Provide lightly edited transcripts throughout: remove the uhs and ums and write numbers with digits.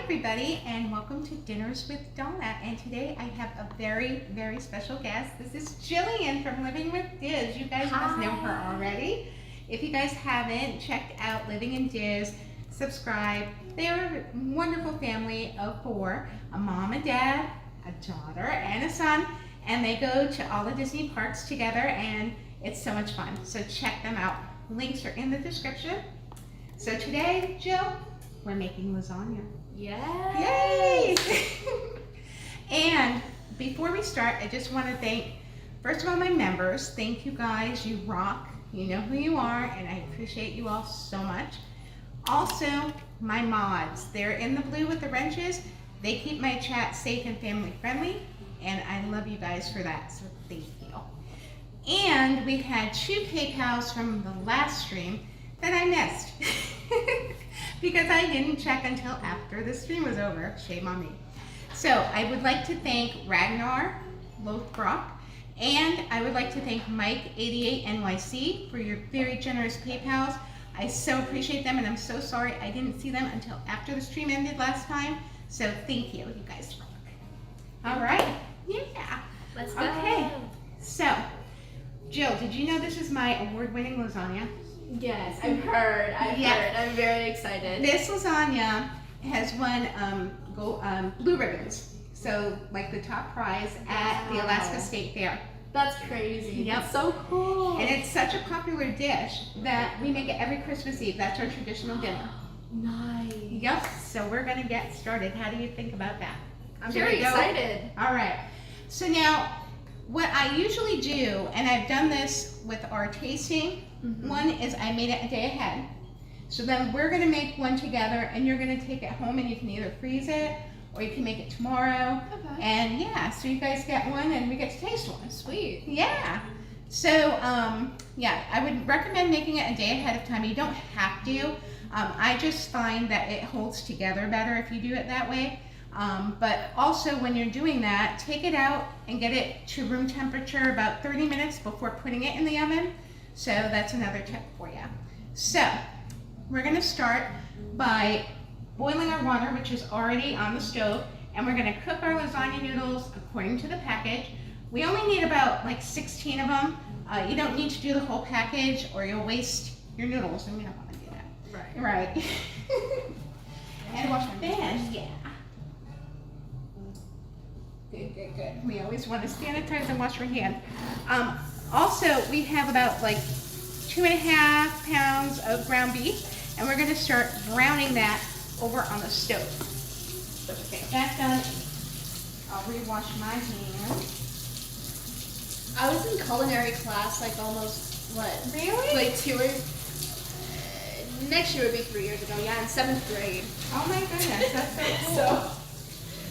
everybody, and welcome to Dinners with Donna. And today I have a very, very special guest. This is Jillian from Living with DIZ. You guys must know her already. If you guys haven't checked out Living in DIZ, subscribe. They're a wonderful family of 4, a mom and dad, a daughter, and a son, and they go to all the Disney parks together, and it's so much fun. So check them out. Links are in the description. So today, Jill, we're making lasagna. Yay! And before we start, I just want to thank, first of all, my members. Thank you guys. You rock. You know who you are, and I appreciate you all so much. Also, my mods. They're in the blue with the wrenches. They keep my chat safe and family friendly, and I love you guys for that, so thank you. And we had 2 PayPals from the last stream that I missed because I didn't check until after the stream was over. Shame on me. So I would like to thank Ragnar Lothbrock, and I would like to thank Mike88NYC for your very generous PayPals. I so appreciate them, and I'm so sorry I didn't see them until after the stream ended last time. So thank you. You guys rock. All right. Yeah. Let's go. Okay. So, Jill, did you know this is my award-winning lasagna? Yes, I've heard. I'm very excited. This lasagna has won blue ribbons. So, like the top prize at the Alaska State Fair. That's crazy. Yep. That's so cool. And it's such a popular dish that we make it every Christmas Eve. That's our traditional dinner. Nice. Yep. So we're going to get started. How do you think about that? I'm very excited. All right. So now, what I usually do, and I've done this with our tasting, one is I made it a day ahead. So then we're going to make one together, and you're going to take it home, and you can either freeze it or you can make it tomorrow. Okay. And yeah, so you guys get one and we get to taste one. Sweet. Yeah. So yeah, I would recommend making it a day ahead of time. You don't have to. I just find that it holds together better if you do it that way. But also when you're doing that, take it out and get it to room temperature about 30 minutes before putting it in the oven. So that's another tip for you. So we're going to start by boiling our water, which is already on the stove, and we're going to cook our lasagna noodles according to the package. We only need about like 16 of them. You don't need to do the whole package or you'll waste your noodles, and we don't want to do that. Right. Right. And wash then, yeah. Good, good, good. We always want to sanitize and wash your hand. Also, we have about like 2.5 pounds of ground beef, and we're going to start browning that over on the stove. So get that done. I'll rewash my hands. I was in culinary class like almost, what? Really? Like 2 or... next year would be 3 years ago. Yeah, in 7th grade. Oh my goodness, that's so cool. So,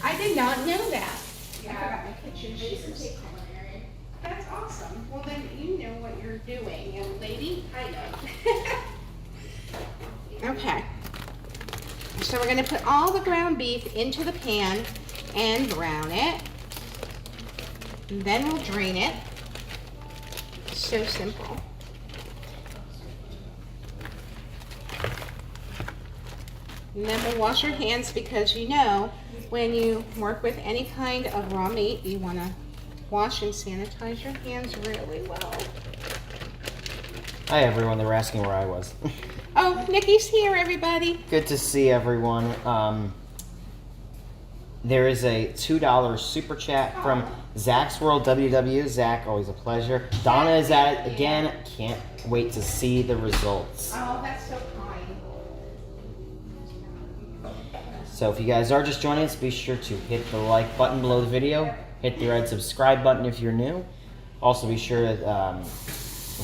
I did not know that. yeah. I forgot my kitchen I used to shoes. take culinary. That's awesome. Well, then you know what you're doing, young lady. I know. Okay. So we're going to put all the ground beef into the pan and brown it. And then we'll drain it. So simple. And then we'll wash your hands because you know when you work with any kind of raw meat, you want to wash and sanitize your hands really well. Hi everyone, they were asking where I was. Oh, Nikki's here, everybody. Good to see everyone. There is a $2 super chat from Zach's World WW. Zach, always a pleasure. Donna is at it again. Can't wait to see the results. Oh, that's so kind. So if you guys are just joining us, be sure to hit the like button below the video. Hit the red subscribe button if you're new. Also be sure to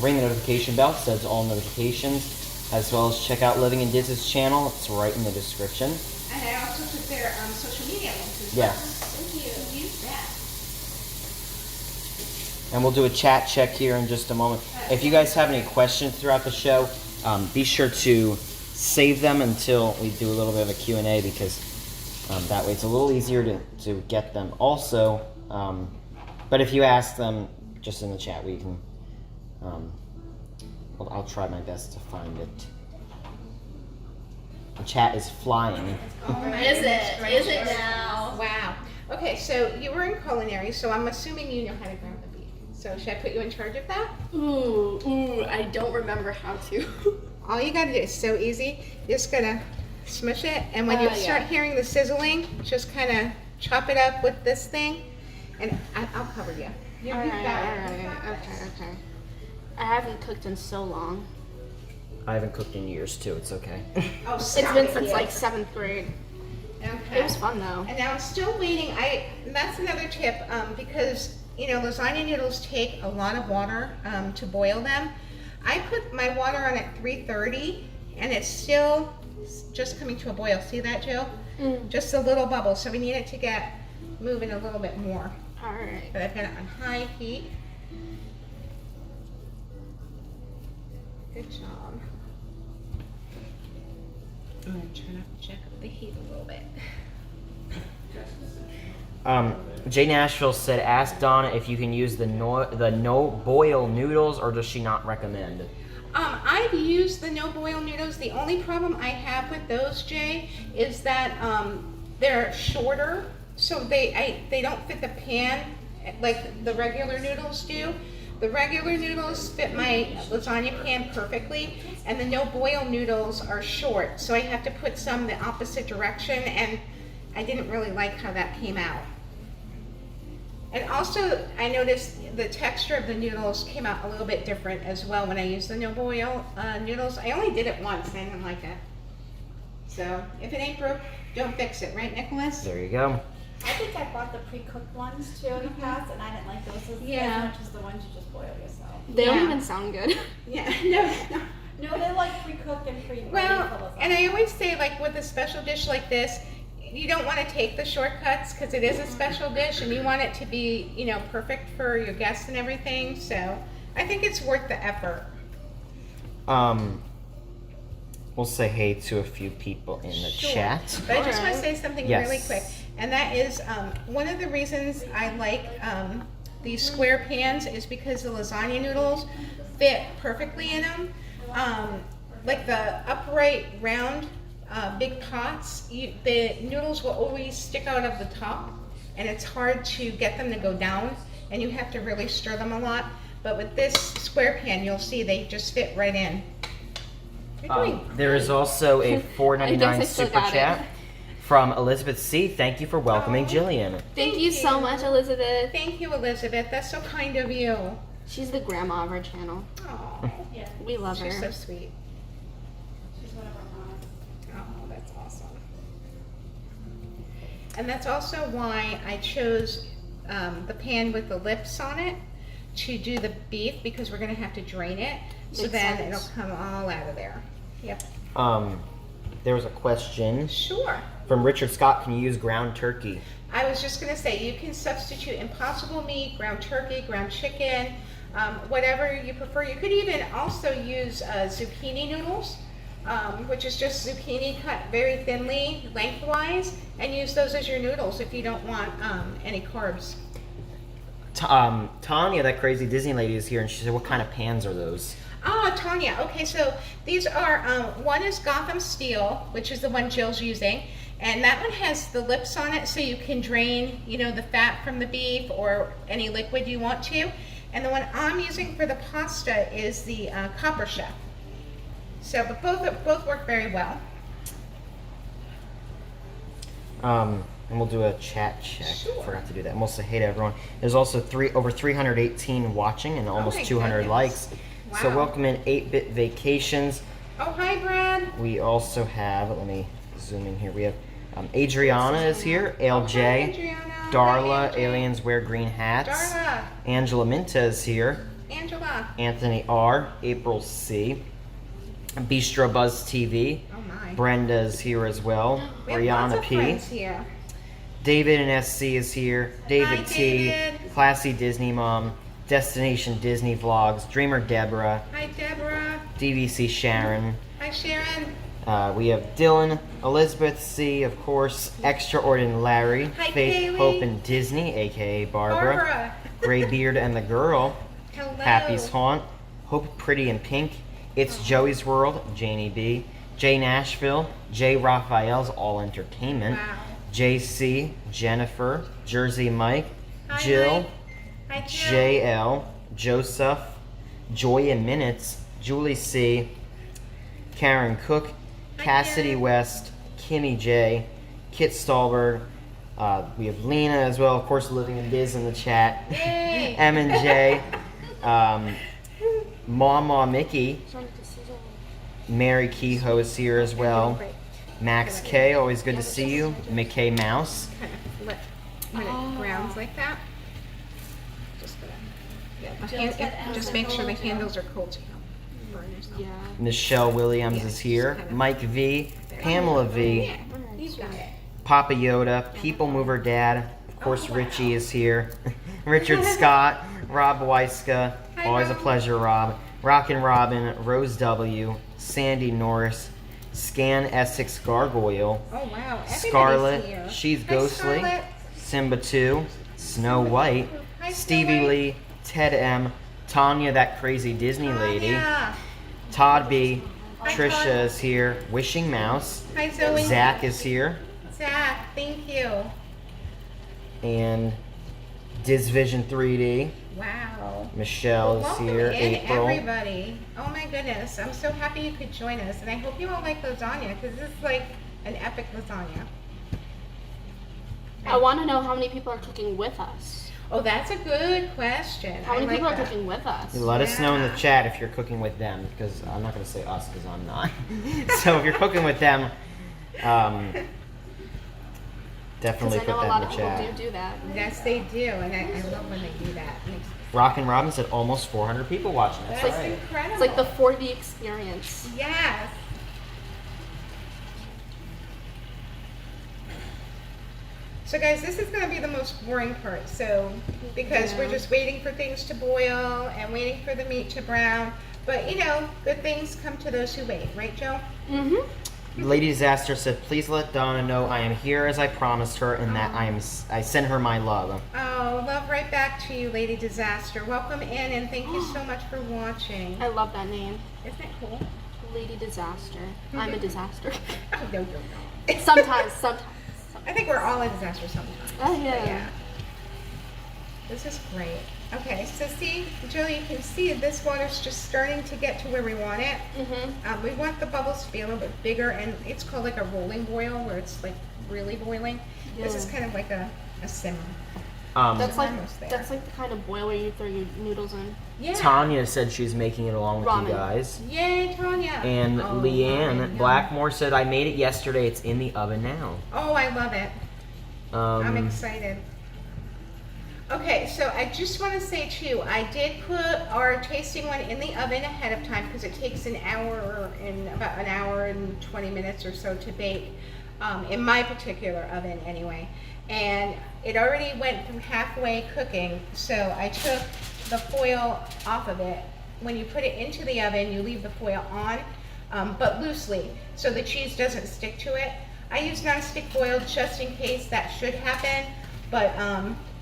ring the notification bell so it's all notifications. As well as check out Living in DIZ's channel. It's right in the description. And I also put their social media links as well. Yes. Thank you. Use that. And we'll do a chat check here in just a moment. If you guys have any questions throughout the show, be sure to save them until we do a little bit of a Q&A because that way it's a little easier to get them. Also, but if you ask them just in the chat, we can... I'll try my best to find it. The chat is flying. Oh my Is goodness it? gracious. Is it now? Wow. Okay, so you were in culinary, so I'm assuming you know how to ground the beef. So should I put you in charge of that? Ooh, I don't remember how to. All you gotta do is so easy. You're just gonna smush it, and when you start hearing the sizzling, just kind of chop it up with this thing, and I'll cover you. You've got it. Okay. I haven't cooked in so long. I haven't cooked in years too. It's okay. Oh, It's stop been it. since like 7th grade. Okay. It was fun though. And now I'm still waiting. That's another tip, because lasagna noodles take a lot of water to boil them. I put my water on at 330, and it's still just coming to a boil. See that, Jill? Just a little bubble. So we need it to get moving a little bit more. All right. But I've got it on high heat. Good job. I'm gonna turn up, check up the heat a little bit. Jay Nashville said, "Ask Donna if you can use the no boil noodles, or does she not recommend?" I've used the no boil noodles. The only problem I have with those, Jay, is that they're shorter, so they don't fit the pan like the regular noodles do. The regular noodles fit my lasagna pan perfectly, and the no boil noodles are short, so I have to put some the opposite direction, and I didn't really like how that came out. And also, I noticed the texture of the noodles came out a little bit different as well when I used the no boil noodles. I only did it once, and I didn't like it. So, if it ain't broke, don't fix it, right, Nicholas? There you go. I think I bought the pre-cooked ones too in the past, and I didn't like those as much as the ones you just boil yourself. They don't Yeah. even sound good. Yeah, no. No, they like pre-cooked and pre-made. Well, and I always say, like, with a special dish like this, you don't want to take the shortcuts because it is a special dish, and you want it to be, perfect for your guests and everything. So I think it's worth the effort. We'll say hey to a few people in the chat. But I just want to say something really Yes. quick, and that is one of the reasons I like these square pans is because the lasagna noodles fit perfectly in them. Like the upright, round, big pots, the noodles will always stick out of the top, and it's hard to get them to go down, and you have to really stir them a lot. But with this square pan, you'll see they just fit right in. There is also a I $4.99 guess I still super got chat it. from Elizabeth C. Thank you for welcoming Jillian. Thank you so much, Elizabeth. Thank you, Elizabeth. That's so kind of you. She's the grandma of our channel. Oh, Yeah, We love she's so her. sweet. she's one of our moms. Oh, that's awesome. And that's also why I chose the pan with the lips on it to do the beef, because we're going to have to drain it. So Makes then sense. it'll come all out of there. Yep. There was a question Sure. from Richard Scott. Can you use ground turkey? I was just going to say, you can substitute impossible meat, ground turkey, ground chicken, whatever you prefer. You could even also use zucchini noodles, which is just zucchini cut very thinly, lengthwise, and use those as your noodles if you don't want any carbs. Tanya, that crazy Disney lady, is here, and she said, "What kind of pans are those?" Ah, Tanya. Okay, so these are, one is Gotham Steel, which is the one Jill's using, and that one has the lips on it so you can drain, the fat from the beef or any liquid you want to. And the one I'm using for the pasta is the Copper Chef. So, but both work very well. And we'll do a chat check. Sure. Forgot to do that. And we'll say hey to everyone. There's also over 318 watching and almost my 200 goodness. likes. So Wow. welcome in 8-Bit Vacations. Oh, hi, Brad. We also have, let me zoom in here. We have Adriana is here, LJ, Adriana. Darla, Hi, Aliens Wear Green Hats, Darla. Angela Minta is here, Angela. Anthony R, April C, Bistro Buzz TV, Oh, my. Brenda is here as well, We have lots Rihanna of P, friends here. David and SC is here, David Hi, T, David. Classy Disney Mom, Destination Disney Vlogs, Dreamer Deborah, Hi, Deborah. DVC Sharon. Hi, Sharon. We have Dylan, Elizabeth C, of course, Extraordinary, Hi, Faith, Kaylee. Hope, and Disney, aka Barbara, Graybeard and the Girl, Hello. Happy's Haunt, Hope, Pretty and Pink, It's Joey's World, Janie B, J Nashville, J Raphael's All Entertainment, Wow. JC, Jennifer, Jersey Mike, Hi, Jill, Mike. Hi, Jill. JL, Joseph, Joy in Minutes, Julie C, Karen Cook, Hi, Cassidy Karen. West, Kimmy J, Kit Stolberg. We have Lena as well, of course, living in DIZ in the chat. Yay. M and J, Mama Mickey, Mary Kehoe is here as well. Max K, always good to see you. McKay Mouse. Kind of flip when it grounds like that. Just gonna, just make sure the handles are cold so you don't burn yourself. Yeah. Michelle Williams is here. Mike V, Pamela V, Yeah, you got it. Papa Yoda, People Mover Dad. Of course, Richie is here. Richard Scott, Rob Weiska. Hi, Always a Rob. pleasure, Rob. Rockin' Robin, Rose W, Sandy Norris, Scan Essex Gargoyle, Oh wow, everybody's Scarlet, here. She's Hi, Ghostly, Scarlet. Simba 2, Snow White, Hi, Stevie Snow White. Lee, Ted M, Tanya, that crazy Disney lady, Yeah. Todd B, Hi, Trisha Todd. is here, Wishing Mouse, Hi Zoe. Zach is here, Zach, thank you. and Diz Vision 3D, Wow. Michelle is Welcome here, in, April. everybody. Oh my goodness, I'm so happy you could join us, and I hope you all like lasagna because this is like an epic lasagna. I want to know how many people are cooking with us. Oh, that's a good question. How many I like people are that. cooking with us? Let us know in the Yeah. chat if you're cooking with them, because I'm not going to say us because I'm not. So if you're cooking with them, definitely Because I put know a that lot in of the people chat. do that. Yes, they do, and I love when they do that. Rockin' Robin said almost 400 people watching. That's That's right. incredible. It's like the 4D experience. Yes. So guys, this is going to be the most boring part. So, because we're Yeah. just waiting for things to boil and waiting for the meat to brown. But you know, good things come to those who wait, right, Joe? Mm-hmm. Lady Disaster said, please let Donna know I am here as I promised her and that I send her my love. Oh, love right back to you, Lady Disaster. Welcome in, and thank you so much for watching. I love that name. Isn't it cool? Lady Disaster. I'm a disaster. Oh, no, you're not. sometimes. I think we're all a disaster sometimes. Oh, But yeah. This is great. Okay, so see, Jill, you can see this water's just starting to get to where we want it. Mm-hmm. We want the bubbles to be a little bit bigger, and it's called like a rolling boil, where it's like really boiling. This is Yeah. kind of like a simmer. That's like almost there. the kind of boil where you throw your noodles in. Yeah. Tanya said she's making it along with Ramen. you guys. Yay, Tanya. And Oh, Leanne ramen, Blackmore said, I made it yesterday. It's in the oven now. Oh, I love it. I'm Um, excited. Okay, so I just want to say too, I did put our tasting one in the oven ahead of time because it takes about an hour and 20 minutes or so to bake, in my particular oven anyway. And it already went through halfway cooking, so I took the foil off of it. When you put it into the oven, you leave the foil on, but loosely, so the cheese doesn't stick to it. I use nonstick foil just in case that should happen, but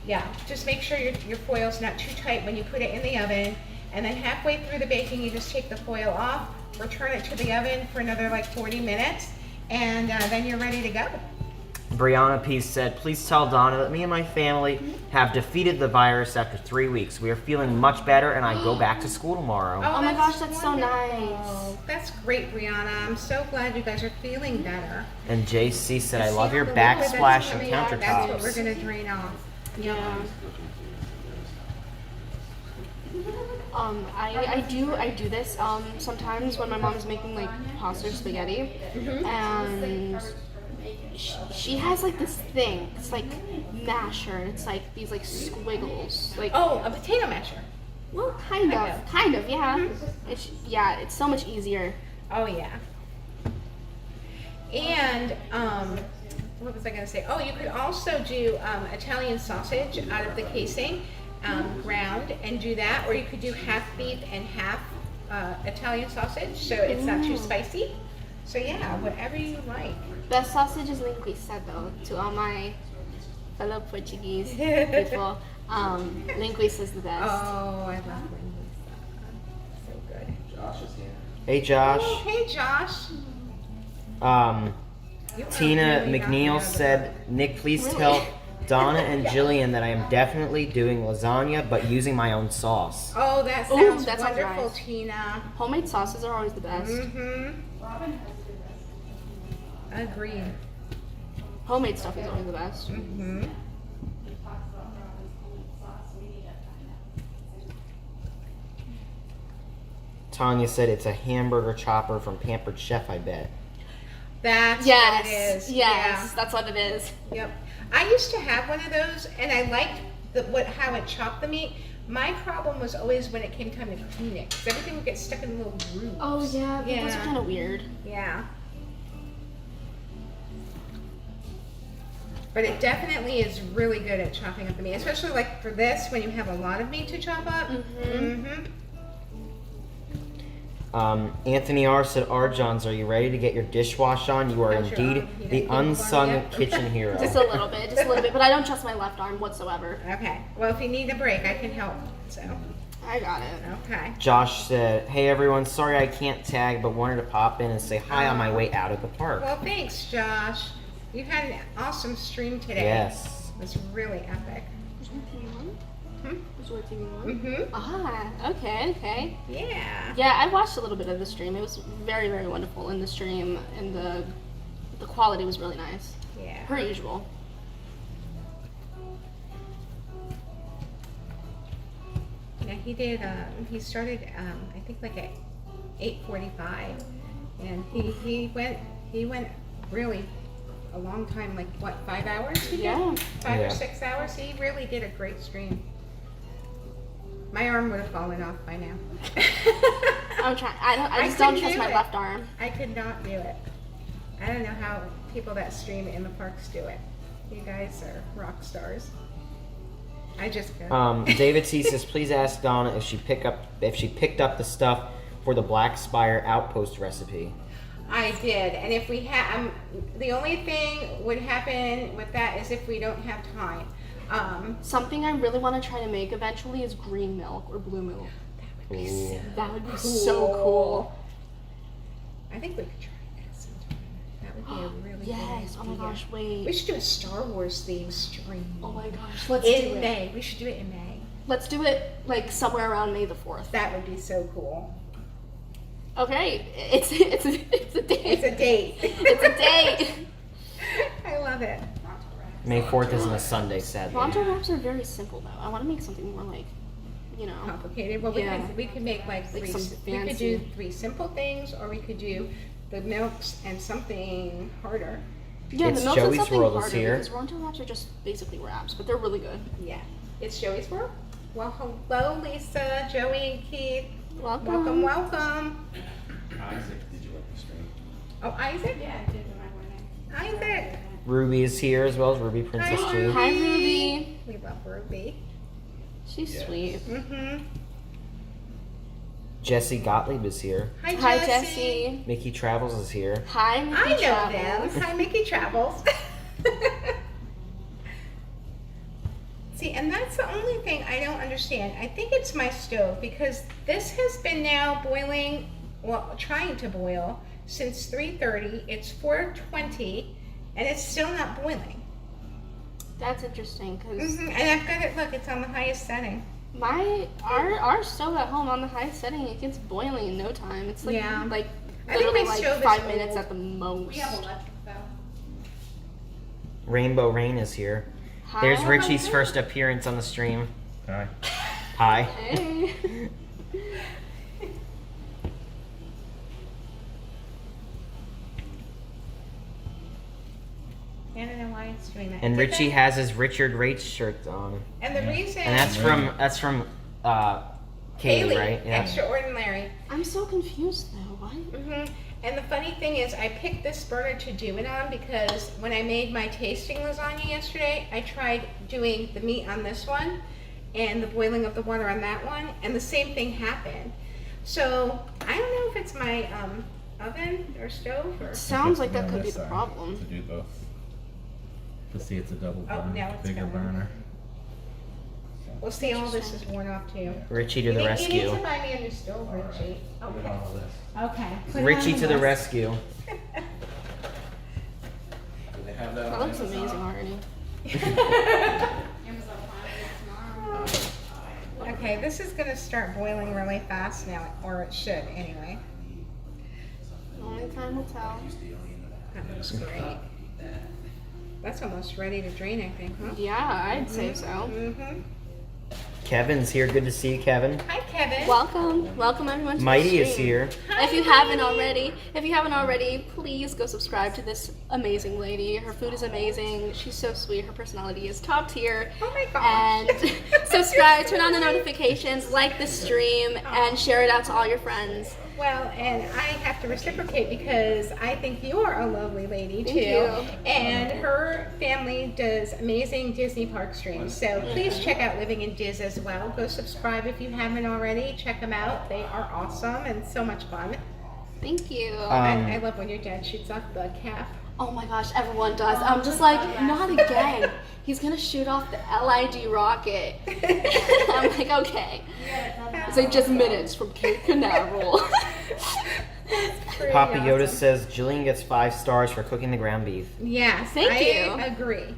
yeah, just make sure your foil's not too tight when you put it in the oven, and then halfway through the baking, you just take the foil off, return it to the oven for another like 40 minutes, and then you're ready to go. Brianna Peace said, please tell Donna that me and my family have defeated the virus after 3 weeks. We are feeling much better and I go back to school tomorrow. Oh my gosh, that's so wonderful. nice. That's great, Brianna. I'm so glad you guys are feeling better. And JC said, I love your The liquid that's backsplash and coming out, That's what we're countertops. gonna drain off. Yeah. I do this sometimes when my mom's making like pasta or spaghetti, and she has like this thing. It's like masher. It's like these like squiggles. Like Oh, a potato masher. well, kind of, yeah. It's so much easier. Oh yeah. And what was I gonna say? Oh, you could also do Italian sausage out of the casing, ground, and do that, or you could do half beef and half Italian sausage, so it's not too spicy. So yeah, whatever you like. Best sausage is linguiça though. To all my fellow Portuguese people, linguiça is the best. Oh, I love linguiça. So good. Hey Josh. Oh, hey Josh. Tina really McNeil knocking said, Nick, please Really? tell Donna and Jillian that I am definitely doing lasagna, but using my own sauce. Oh, that Ooh, sounds that sounds wonderful, nice. Tina. Homemade sauces are always the best. Mm-hmm. Agreed. Homemade stuff is always the best. Mm-hmm. Tanya said it's a hamburger chopper from Pampered Chef, I bet. That's Yes, what it is. yes, that's what it is. Yeah. Yep. I used to have one of those, and I liked how it chopped the meat. My problem was always when it came time to clean it, because everything would get stuck in little grooves. Oh yeah, Yeah. those are kind of weird. Yeah. But it definitely is really good at chopping up the meat, especially like for this when you have a lot of meat to chop up. Mm-hmm. Anthony R. said, Johns, are you ready to get your dishwash on? You are How's your indeed arm? You the didn't warm unsung yet? kitchen hero. Just a little bit, but I don't trust my left arm whatsoever. Okay. Well, if you need a break, I can help. So. I got it. Okay. Josh said, hey everyone, sorry I can't tag, but wanted to pop in and say hi on my way out of the park. Well, thanks, Josh. You've had an awesome stream today. Yes. It was really epic. Is your TV on? Hmm? Is your TV on? Mm-hmm. Ah, okay. Yeah. Yeah, I watched a little bit of the stream. It was very, very wonderful in the stream, and the quality was really nice, Yeah. per usual. Yeah, he did. He started. I think like at 8:45, and he went really a long time. Like what, 5 hours? He did? Yeah. 5 Yeah. or 6 hours. He really did a great stream. My arm would have fallen off by now. I'm trying. I just couldn't don't trust do my it. left arm. I could not do it. I don't know how people that stream in the parks do it. You guys are rock stars. I just go. David C says, please ask Donna if she picked up the stuff for the Black Spire Outpost recipe. I did, and if we have, the only thing would happen with that is if we don't have time. Something I really want to try to make eventually is green milk or blue milk. Ooh. That would be so cool. I think we could try that sometime. That would be a really Yes. good Oh my idea. gosh. We Wait. should do a Star Wars themed stream. Oh my gosh. Let's do In it. May. We should do it in May. Let's do it like somewhere around May the 4th. That would be so cool. Okay. It's a date. It's a date. It's a date. I love it. May 4th isn't a Sunday, sadly. Ronto wraps are very simple though. I want to make something more like, you know. Complicated. Well, Yeah. we could make like Like three. some We could do fancy- 3 simple things, or we could do the milks and something harder. Yeah, It's the milk is Joey's something World is harder here. because Ronto wraps are just basically wraps, but they're really good. Yeah. It's Joey's world. Well, hello, Lisa, Joey, and Keith. Welcome. Welcome. Isaac, did you like the stream? Oh, Isaac. Yeah, I did when I went in. Isaac. Ruby is here as well as Ruby Princess Hi, 2. Hi, Ruby. We love Ruby. She's Yes. sweet. Mm-hmm. Jesse Gottlieb is here. Hi, Hi, Jessie. Jesse. Mickey Travels is here. Hi, Mickey I know Travels. them. Hi, Mickey Travels. See, and that's the only thing I don't understand. I think it's my stove, because this has been now boiling, well, trying to boil since 3:30. It's 4:20, and it's still not boiling. That's interesting because And I've got it. Look, it's on the highest setting. our stove at home on the high setting, it gets boiling in no time. It's like Yeah. like I think literally my like stove is 5 minutes old. at the most. We have electric though. Rainbow Rain is here. Hi. There's Richie's first appearance on the stream. Hi. Hi. Hey. I don't know why it's doing that. And Did Richie that- has his Richard Rates shirt on. And the reason. And that's from Kaylee, right? Yeah. Extraordinary. I'm so confused though. What? And the funny thing is, I picked this burner to do it on because when I made my tasting lasagna yesterday, I tried doing the meat on this one and the boiling of the water on that one, and the same thing happened. So I don't know if it's my oven or stove or. Sounds like that On could be this the side problem. To do both. To see it's a double Oh, burner, now it's bigger going. burner. Well, see, all this is worn off too. Richie to You the need- You need rescue. to buy me a new stove, Richie. Look at all of this. Okay. Put it Richie on to the list. rescue. looks amazing already. Okay, this is gonna start boiling really fast now, or it should anyway. Only time will tell. That looks great. That's almost ready to drain, I think, huh? Yeah, I'd say so. Mm-hmm. Kevin's here. Good to see you, Kevin. Hi, Kevin. Welcome everyone to Mighty the is stream. here. If you haven't already, please go subscribe to this amazing lady. Her food is amazing. She's so sweet. Her personality is top tier. Oh my gosh. And subscribe, turn on the notifications, like the stream, and share it out to all your friends. Well, and I have to reciprocate because I think you're a lovely lady too. Thank you. And her family does amazing Disney park streams. So please check out Living in Diz as well. Go subscribe if you haven't already. Check them out. They are awesome and so much fun. Thank you. I love when your dad shoots off the cap. Oh my gosh, everyone does. I'm just like, not again. He's gonna shoot off the LID rocket. I'm like, okay. It's like just minutes from Cape Canaveral. Papa Yoda says Jillian gets 5 stars for cooking the ground beef. Yes, Thank you. I agree.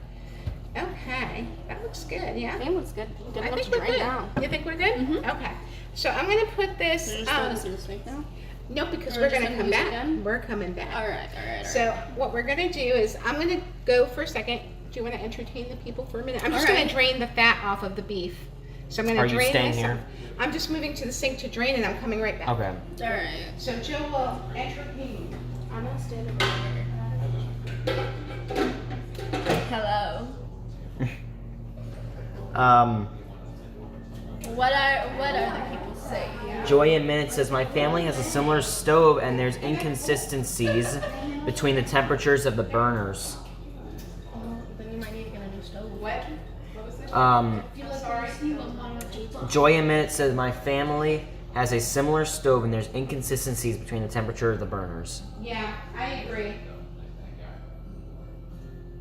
Okay, that looks good, yeah. Game looks good. Good I enough think to we're drain good. now. You think we're good? Mhm. Okay. So I'm gonna put this. Should I just throw this in the sink now? No, because Or we're just gonna like come use it back. again? We're coming back. All right. So what we're gonna do is I'm gonna go for a second. Do you want to entertain the people for a minute? I'm just All right. gonna drain the fat off of the beef. So I'm gonna Are you drain staying this. here? I'm just moving to the sink to drain, and I'm coming right back. Okay. All right. So Jill will entertain. I'm gonna stand over here. Hello. What are the people saying? Joy in Minutes says my family has a similar stove and there's inconsistencies between the temperatures of the burners. Then you might need to get a new stove. What? What was it? Joy in Minutes says my family has a similar stove and there's inconsistencies between the temperature of the burners. Yeah, I agree.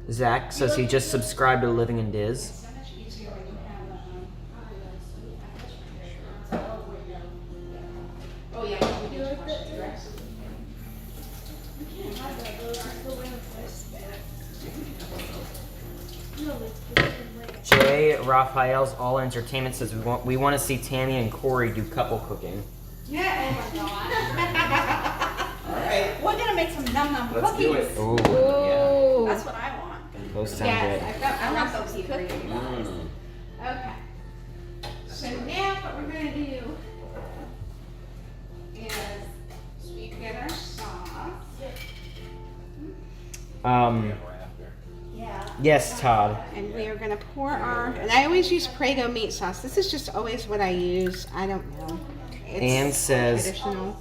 Zach says he just subscribed to Living in Diz. So much easier when you have oh yeah. Jay Raphael's All Entertainment says we want to see Tammy and Corey do couple cooking. Yeah. Oh my god. All right. We're gonna make some num num cookies. Let's do it. Ooh, Ooh. That's what I want. those sound Yes, good. I want those those cookies. cookies. Okay. So now what we're gonna do is we get our sauce. Yeah. Yes, Todd. And we are going to pour our, and I always use Prego Meat Sauce. This is just always what I use. I don't know. It's Ann says, traditional.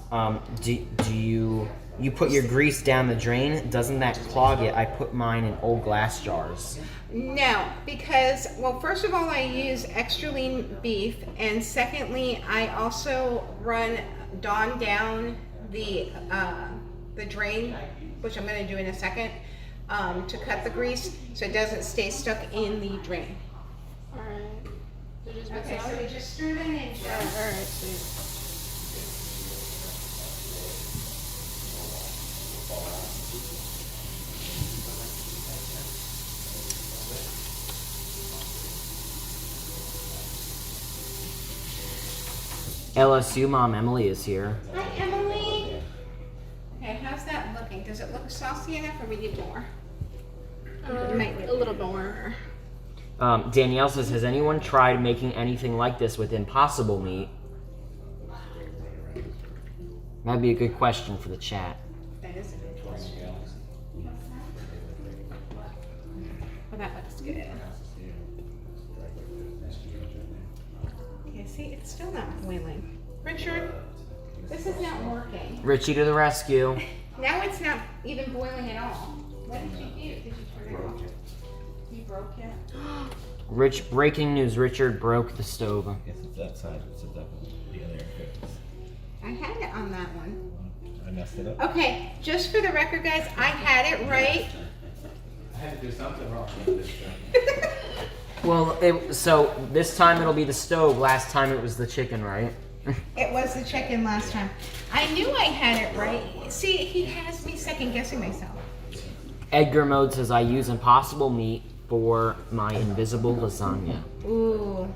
do you put your grease down the drain? Doesn't that clog it? I put mine in old glass jars. No, because, well, first of all, I use extra lean beef. And secondly, I also run Dawn down the drain, which I'm going to do in a second, to cut the grease so it doesn't stay stuck in the drain. Alright. So just mix Okay, it so up? we just stir them in. Alright, sweet. LSU mom Emily is here. Hi, Emily. Okay, how's that looking? Does it look saucy enough or we need more? Might need A little more. Danielle says, has anyone tried making anything like this with impossible meat? That'd be a good question for the chat. That is a good question. Well, that looks good. Okay, see, it's still not boiling. Richard, this is not working. Richie to the rescue. Now it's not even boiling at all. What did you do? Did you turn it off? You broke it? Breaking news, Richard broke the stove. I guess it's that side. It's a double. The other fix. I had it on that one. I messed it up. Okay, just for the record, guys, I had it right. I had to do something wrong with this time. Well, so this time it'll be the stove. Last time it was the chicken, right? It was the chicken last time. I knew I had it right. See, he has me second guessing myself. Edgar Mode says, I use impossible meat for my invisible lasagna. Ooh.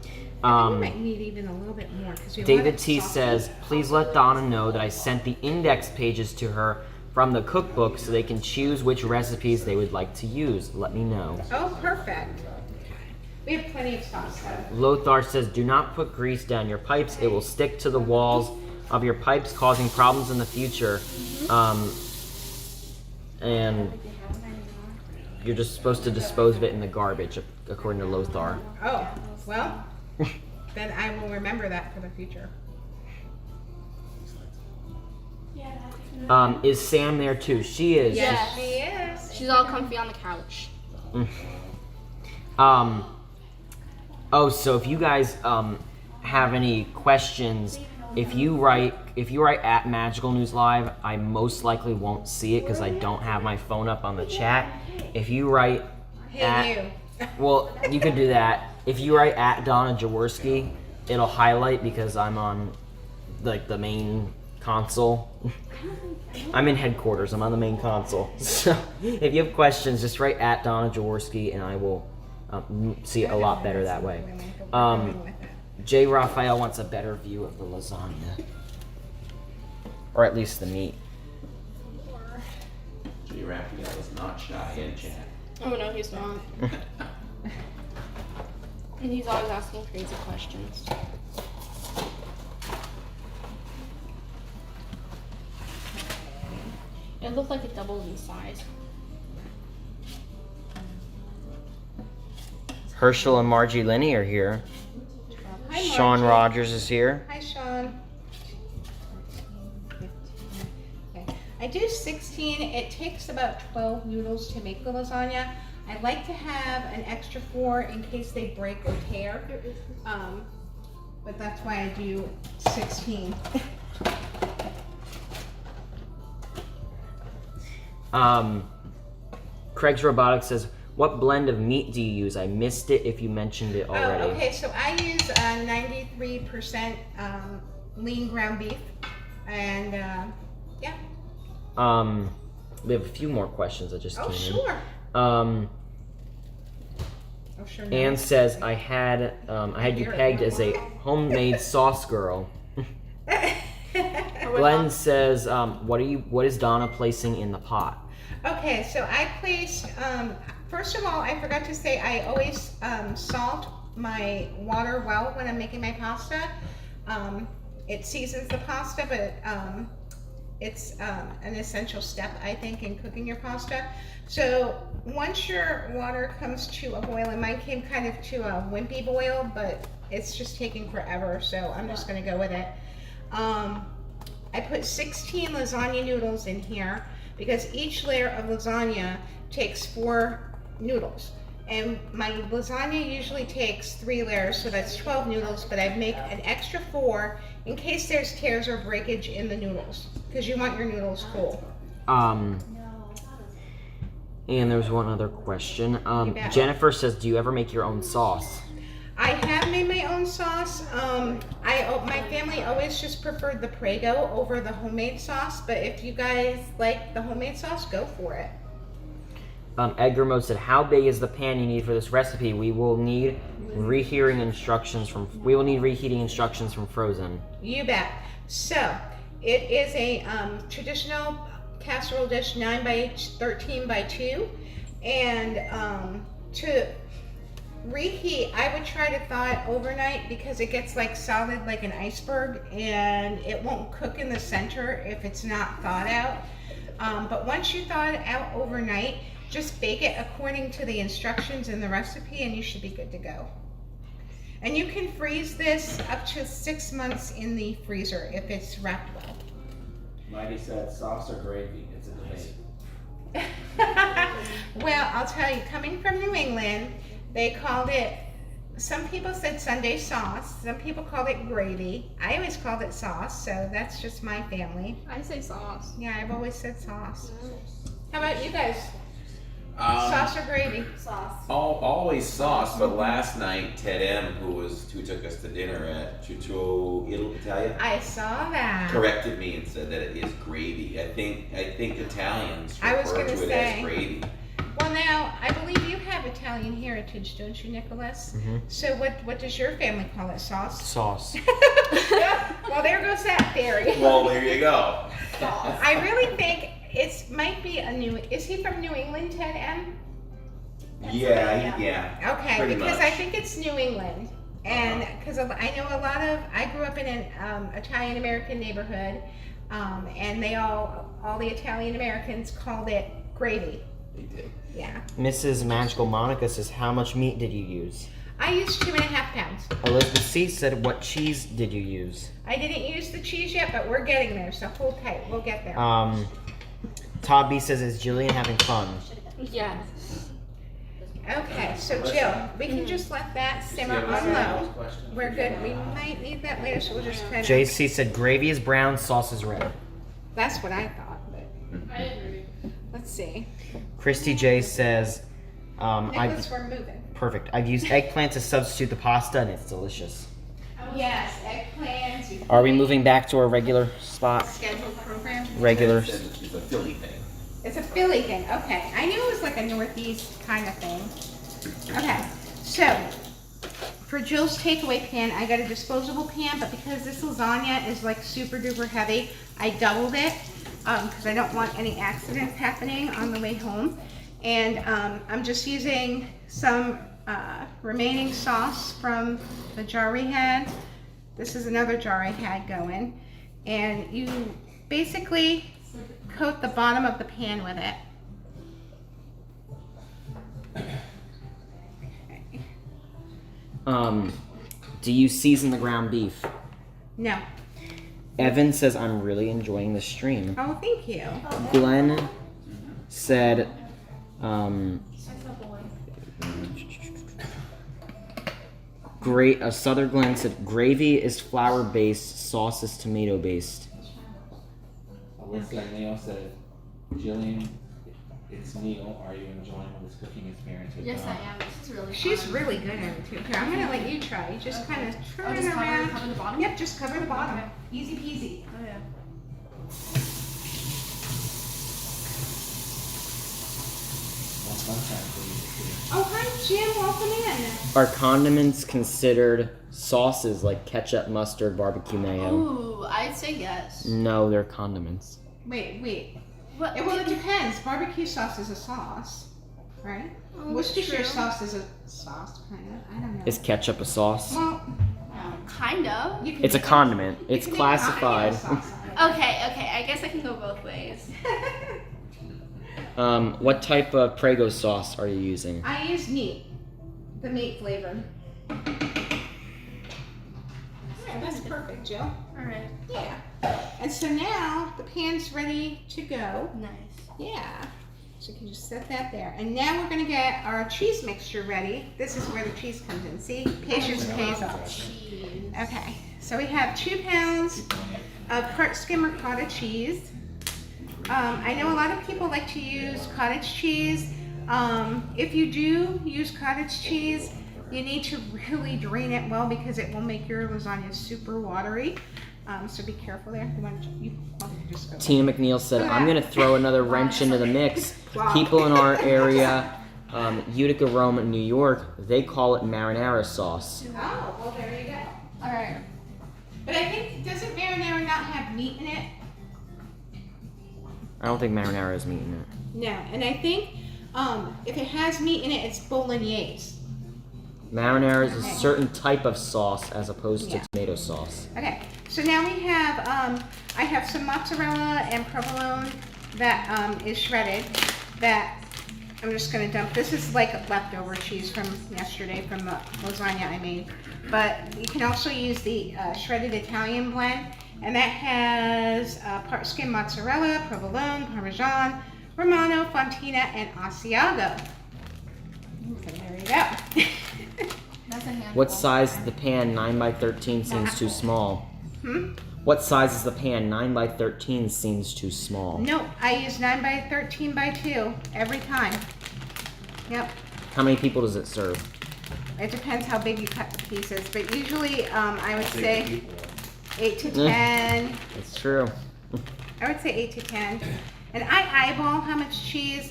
I think we might need even a little bit more. 'Cause we have a lot David of T sauce. says, please let Donna know that I sent the index pages to her from the cookbook so they can choose which recipes they would like to use. Let me know. Oh, perfect. We have plenty of sauce, though. Lothar says, do not put grease down your pipes. It will stick to the walls of your pipes, causing problems in the future. And you're just supposed to dispose of it in the garbage, according to Lothar. Oh, well, then I will remember that for the future. Is Sam there too? She is. Yes. She is. She's all comfy on the couch. Oh, so if you guys have any questions, if you write at Magical News Live, I most likely won't see it because I don't have my phone up on the chat. If you write Hey, you. well, you could do that. If you write at Donna Jaworski, it'll highlight because I'm on like the main console. I'm in headquarters. I'm on the main console. So if you have questions, just write at Donna Jaworski, and I will see it a lot better that way. J. Raphael wants a better view of the lasagna, or at least the meat. J. Raphael is not shy in chat. Oh no, he's not. And he's always asking crazy questions. It looked like it doubled in size. Herschel and Margie Linney are here. Hi, Sean Margie. Rogers is here. Hi, Sean. Okay. I do 16. It takes about 12 noodles to make the lasagna. I'd like to have an extra 4 in case they break or tear. But that's why I do 16. Craig's Robotics says, what blend of meat do you use? I missed it if you mentioned it already. Oh, okay. So I use 93% lean ground beef. And yeah. We have a few more questions that just Oh, came sure. in. Oh, sure. no. Anne says, I had you pegged as a homemade sauce girl. Glenn says, what is Donna placing in the pot? Okay, so I placed, first of all, I forgot to say I always salt my water well when I'm making my pasta. It seasons the pasta, but it's an essential step, I think, in cooking your pasta. So once your water comes to a boil, and mine came kind of to a wimpy boil, but it's just taking forever, so I'm just gonna go with it. I put 16 lasagna noodles in here because each layer of lasagna takes 4 noodles. And my lasagna usually takes 3 layers, so that's 12 noodles, but I make an extra 4 in case there's tears or breakage in the noodles, because you want your noodles full. And there's one other question. bet. Jennifer says, do you ever make your own sauce? I have made my own sauce. My family always just preferred the Prego over the homemade sauce, but if you guys like the homemade sauce, go for it. Edgar Mode said, how big is the pan you need for this recipe? We will need reheating instructions from Frozen. You bet. So, it is a traditional casserole dish, 9 by 13 by 2, and to reheat, I would try to thaw it overnight because it gets like solid like an iceberg, and it won't cook in the center if it's not thawed out. But once you thaw it out overnight, just bake it according to the instructions in the recipe and you should be good to go. And you can freeze this up to 6 months in the freezer if it's wrapped well. Mighty said sauce or gravy. It's a debate. Well, I'll tell you, coming from New England, they called it, some people said Sunday sauce, some people called it gravy. I always called it sauce, so that's just my family. I say sauce. Yeah, I've always said sauce. How about you guys? Sauce or gravy? Sauce. Always sauce, but last night Ted M, who took us to dinner at Tutto Italia, I saw that. corrected me and said that it is gravy. I think Italians I was refer gonna to it say. as gravy. Well, now, I believe you have Italian heritage, don't you, Nicholas? Mhm. So what does your family call it? Sauce? Sauce. Well, there goes that theory. Well, there you go. I really think it might be is he from New England, Ted M? Yeah. Okay, Pretty because much. I think it's New England. And because I know I grew up in an Italian American neighborhood, and all the Italian Americans called it gravy. They did. Yeah. Mrs. Magical Monica says, how much meat did you use? I used 2.5 pounds. Elizabeth C said, what cheese did you use? I didn't use the cheese yet, but we're getting there, so hold tight. We'll get there. Todd B says, is Jillian having fun? Yes. Okay, so Jill, we can just let that simmer on low. We're good. We might need that later, so we'll just kind of. JC said, gravy is brown, sauce is red. That's what I thought, but let's see. Christy J says, Nicholas, we're moving. perfect. I've used eggplant to substitute the pasta, and it's delicious. Yes, eggplants. Are we moving back to our regular spot? Scheduled program. Regular. It's a Philly thing. It's a Philly thing. Okay, I knew it was like a Northeast kind of thing. Okay, so for Jill's takeaway pan, I got a disposable pan, but because this lasagna is like super duper heavy, I doubled it because I don't want any accidents happening on the way home. And I'm just using some remaining sauce from the jar we had. This is another jar I had going. And you basically coat the bottom of the pan with it. Do you season the ground beef? No. Evan says, I'm really enjoying the stream. Oh, thank you. Glenn said, Southern Glenn said, gravy is flour-based, sauce is tomato-based. Alyssa Neil said, Jillian, it's Neil. Are you enjoying this cooking experience with Yes, Donna? I am. This is really She's fun. really good at it too. Here, I'm gonna let you try. You just kind of turn just it around. cover the bottom? Yep, just cover the bottom. Easy peasy. Oh, yeah. Well, sunshine for you to see. Oh, hi Jim. Welcome in. Are condiments considered sauces like ketchup, mustard, barbecue mayo? Ooh, I'd say yes. No, they're condiments. Wait. What? Well, it depends. Barbecue sauce is a sauce, right? Worcestershire true. sauce is a sauce, kind of. I don't know. Is ketchup a sauce? Well, Kind of. you can It's a make condiment. you It's can make classified. tomato sauce out of Okay. I guess I can go both ways. it. What type of Prego sauce are you using? I use meat, the meat flavor. Yeah, that's perfect, Jill. All right. Yeah. And so now the pan's ready to go. Nice. Yeah. So you can just set that there. And now we're gonna get our cheese mixture ready. This is where the cheese comes in. See? Patience pays off. Cheese. Okay. So we have 2 pounds of part skim ricotta cheese. I know a lot of people like to use cottage cheese. If you do use cottage cheese, you need to really drain it well because it will make your lasagna super watery. So be careful there. You just go. Tina McNeil said, I'm going to throw another wrench into the mix. People in our area, Utica, Rome, and New York, they call it marinara sauce. Oh, well there you go. All right. But I think, doesn't marinara not have meat in it? I don't think marinara has meat in it. No, and I think if it has meat in it, it's bolognese. Marinara is a certain type of sauce as opposed to Yeah. tomato sauce. Okay, so now we have, I have some mozzarella and provolone that is shredded that I'm just gonna dump. This is like leftover cheese from yesterday from the lasagna I made. But you can also use the shredded Italian blend, and that has part skim mozzarella, provolone, Parmesan, Romano, Fontina, and Asiago. So there you go. That's a handful. What size is the pan? 9 by 13 seems too small. What size is the pan? 9 by 13 seems too small. Nope, I use 9 by 13 by 2 every time. Yep. How many people does it serve? It depends how big you cut the pieces, but usually I would say 8 to 10. It's true. I would say 8 to 10. And I eyeball how much cheese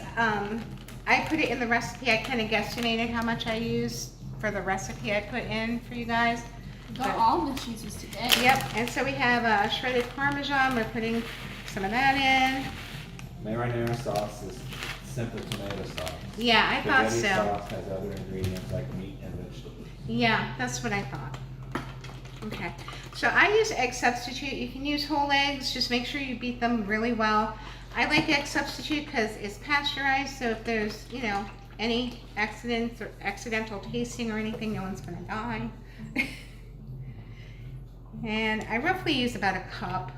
I put it in the recipe. I kind of guesstimated how much I used for the recipe I put in for you guys. Got all the cheeses today. Yep, and so we have shredded Parmesan. We're putting some of that in. Marinara sauce is simple tomato sauce. Yeah, I thought Spaghetti so. sauce has other ingredients like meat and vegetables. Yeah, that's what I thought. Okay, so I use egg substitute. You can use whole eggs. Just make sure you beat them really well. I like egg substitute because it's pasteurized, so if there's, you know, any accidents or accidental tasting or anything, no one's gonna die. And I roughly use about a cup.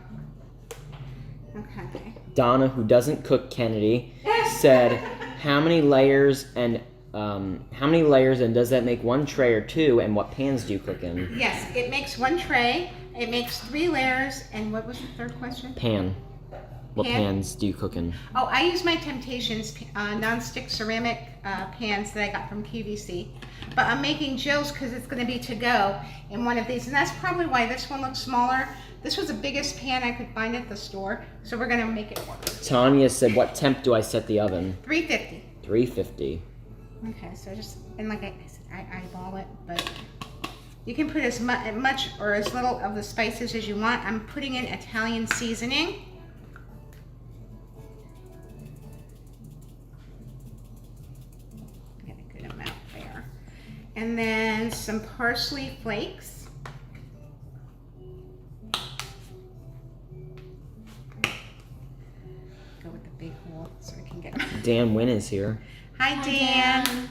Okay. Donna, who doesn't cook Kennedy, said, how many layers and does that make one tray or two, and what pans do you cook in? Yes, it makes one tray. It makes 3 layers. And what was the third question? Pan. What Pan? pans do you cook in? Oh, I use my Temptations non-stick ceramic pans that I got from QVC. But I'm making Jill's because it's going to be to go in one of these. And that's probably why this one looks smaller. This was the biggest pan I could find at the store. So we're going to make it work. Tanya said, what temp do I set the oven? 350. 350. Okay, so just, and like I said, I eyeball it. But you can put as much or as little of the spices as you want. I'm putting in Italian seasoning. And then some parsley flakes. Go with the big hole so I can get them. Dan Wynn is here. Hi, Dan.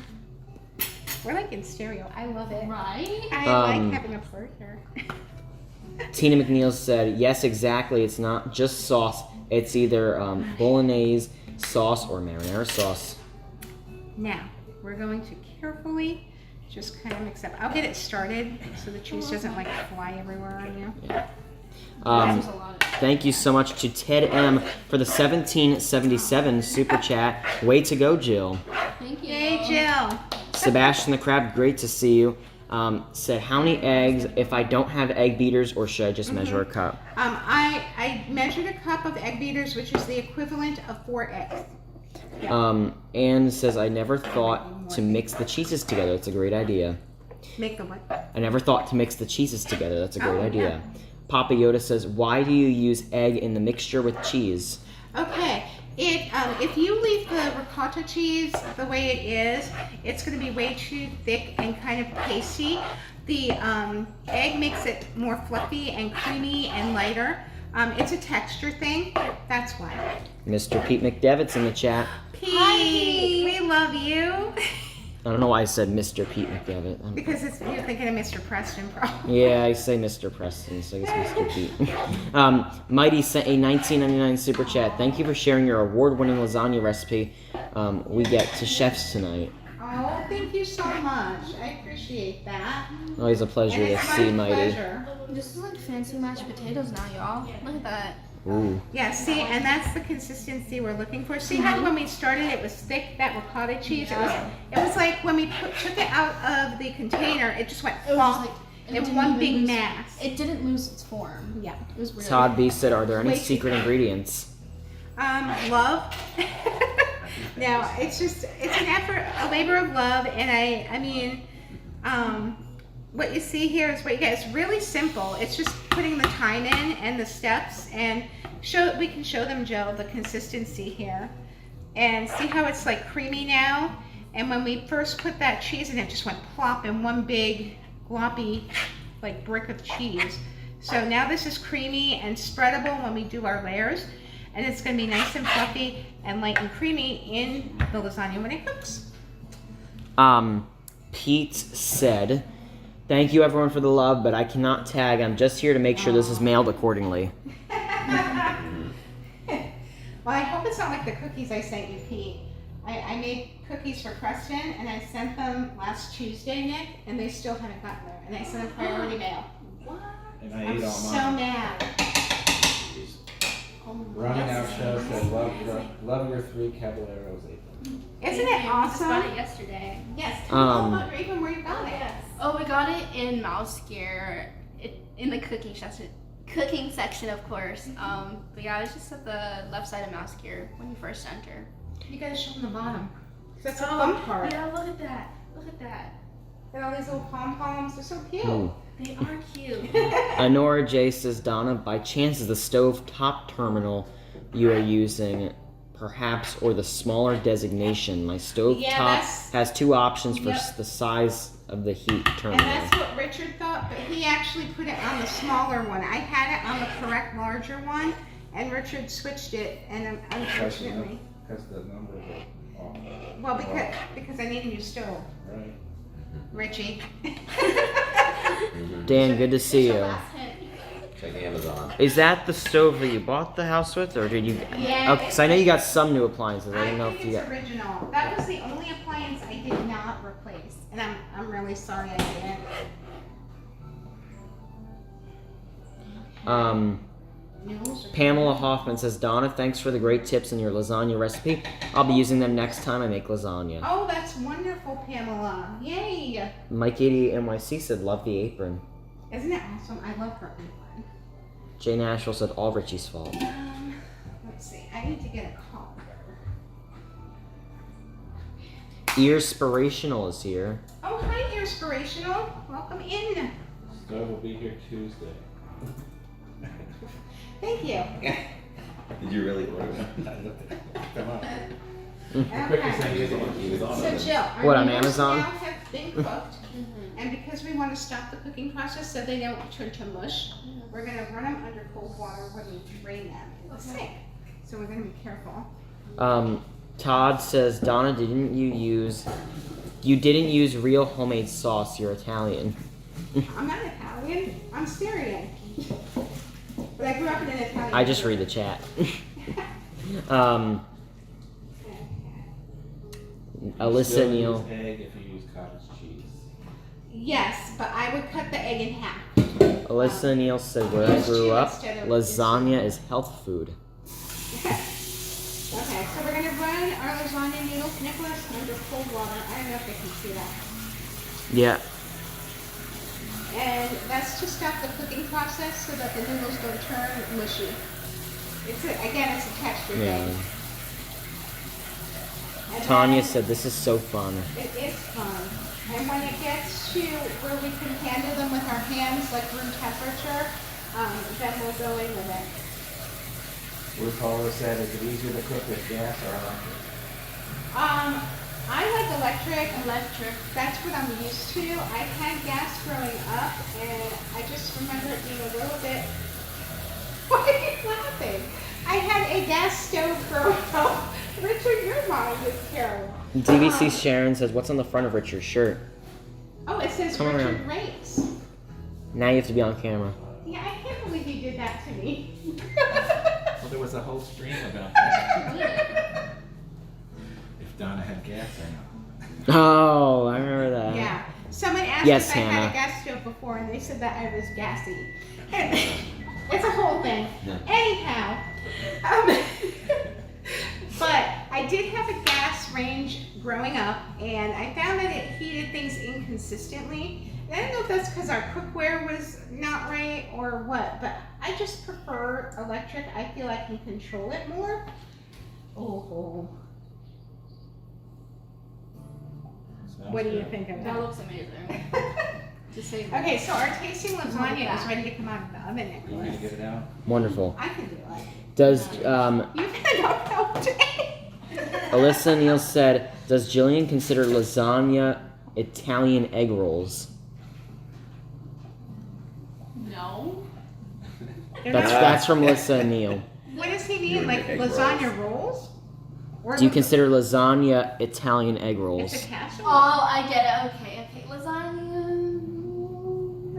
We're like in stereo. I love it. Right? I like having a part here. Tina McNeil said, yes, exactly. It's not just sauce. It's either bolognese sauce or marinara sauce. Now, we're going to carefully just kind of mix up. I'll get it started so the cheese doesn't like fly everywhere on you. Thank you so much to Ted M for the 1777 super chat. Way to go, Jill. Thank you. Hey, Jill. Sebastian the Crab, great to see you. Said, how many eggs if I don't have egg beaters, or should I just measure a cup? I measured a cup of egg beaters, which is the equivalent of 4 eggs. Anne says, I never thought to mix the cheeses together. That's a great idea. Make the what? I never thought to mix the cheeses together. That's a great Oh, idea. yeah. Papa Yoda says, why do you use egg in the mixture with cheese? Okay. If you leave the ricotta cheese the way it is, it's going to be way too thick and kind of pasty. The egg makes it more fluffy and creamy and lighter. It's a texture thing. That's why. Mr. Pete McDevitt's in the chat. Pete, we love you. I don't know why I said Mr. Pete McDevitt. Because you're thinking of Mr. Preston, probably. Yeah, I say Mr. Preston, so I guess Mr. Pete. Mighty sent a $19.99 super chat. Thank you for sharing your award-winning lasagna recipe. We get to chefs tonight. Oh, thank you so much. I appreciate that. Always a pleasure And to it's see my Mighty. pleasure. This is like fancy mashed potatoes now, y'all. Look at that. Ooh. Yeah, see, and that's the consistency we're looking for. See how when we started it was thick, that ricotta cheese? It was like when we took it out of the container, it just went It was plonk like it in didn't one even big lose- mass. It didn't lose its form. Yeah. It was weird. Todd B said, are there any Wait. secret ingredients? Love. No, it's an effort, a labor of love, and I mean, what you see here is what you get. It's really simple. It's just putting the time in and the steps, and we can show them, Joe, the consistency here, and see how it's like creamy now. And when we first put that cheese in, it just went plop in one big gloppy like brick of cheese. So now this is creamy and spreadable when we do our layers, and it's going to be nice and fluffy and light and creamy in the lasagna when it cooks. Pete said, thank you everyone for the love, but I cannot tag. I'm just here to make sure this is mailed accordingly. Well, I hope it's not like the cookies I sent you, Pete. I made cookies for Preston, and I sent them last Tuesday, Nick, and they still haven't gotten there. And I sent them priority mail. And I I'm ate all so mine. mad. Running out show said, love your 3 caballeros apron. Isn't it Just got awesome? it yesterday. Yes. Tell me all about your apron, where you got it. Yes. Oh, we got it in Mouse Gear, in the cooking section, of course. But yeah, it's just at the left side of Mouse Gear when you first enter. You gotta show them the bottom. That's the fun part. Yeah, look at that. Look at that. And all these little pom-poms, they're so cute. They are cute. Honora J says, Donna, by chance is the stove top terminal you are using perhaps or the smaller designation? My stove top has 2 options for the size of the heat terminal. And that's what Richard thought, but he actually put it on the smaller one. I had it on the correct larger one, and Richard switched it, and unfortunately. Because the numbers are off. Well, because I need a new stove. Right. Richie. Dan, good to see you. Check Amazon. Is that the stove that you bought the house with, or did you? Yeah. Okay, so I know you got some new appliances. I didn't know think if you it's got. original. That was the only appliance I did not replace, and I'm really sorry I didn't. Noodles are Pamela Hoffman says, Donna, thanks for the great tips in your lasagna recipe. I'll be using them next time I make lasagna. Oh, that's wonderful, Pamela. Yay. Mike 80 NYC said, love the apron. Isn't it awesome? I love her apron. Jane Asheville said, all Richie's fault. Let's see. I need to get a collar. Earspirational is here. Oh, hi, Earspirational. Welcome in. Stove will be here Tuesday. Thank you. Did you really order them? I looked them up. Okay. The quickest thing is He was on So it. Jill, our What, on noodles Amazon? now have been cooked, and because we want to stop the cooking process so they don't turn to mush, we're going to run them under cold water when we drain them in the sink. So we're going to be careful. Todd says, Donna, you didn't use real homemade sauce, you're Italian. I'm not Italian. I'm Syrian. But I grew up in an Italian. I just read the chat. Alyssa Still Neal. use egg if you use cottage cheese. Yes, but I would cut the egg in half. Alyssa Neal said, where I Use grew two up, instead of- lasagna is health food. Okay, so we're going to run our lasagna noodles, Nicholas, under cold water. I don't know if they can see that. Yeah. And that's to stop the cooking process so that the noodles don't turn mushy. Again, it's a texture Yeah. thing. And Tanya then said, this is so fun. it is fun. And when it gets to where we can handle them with our hands, like room temperature, then we'll go in with it. Ruth Holler said, is it easier to cook with gas or electric? I like electric. That's what I'm used to. I had gas growing up, and I just remember it being a little bit. Why are you laughing? I had a gas stove growing up. Richard, your mind is terrible. DVC Sharon says, what's on the front of Richard's shirt? Oh, it says Come Richard around. Rakes. Now you have to be on camera. Yeah, I can't believe you did that to me. Well, there was a whole stream about that. If Donna had gas or not. Oh, I remember that. Yeah. Someone asked Yes, if I had Hannah. a gas stove before, and they said that I was gassy. And it's a whole thing. Yeah. Anyhow, but I did have a gas range growing up, and I found that it heated things inconsistently. And I don't know if that's because our cookware was not right or what, but I just prefer electric. I feel I can control it more. Oh. What do you think of That that? looks amazing. To say Okay, so our tasting lasagna is ready to come out of the oven, You want me to Nicholas. get it out? Wonderful. I can do it. Does, You've had no help today. Alyssa Neal said, does Jillian consider lasagna Italian egg rolls? no. That's from Alyssa Neal. What does he You mean? and Like egg lasagna rolls? Or Do you consider lasagna Italian egg rolls? It's a casserole. Oh, I get it. Okay. Lasagna,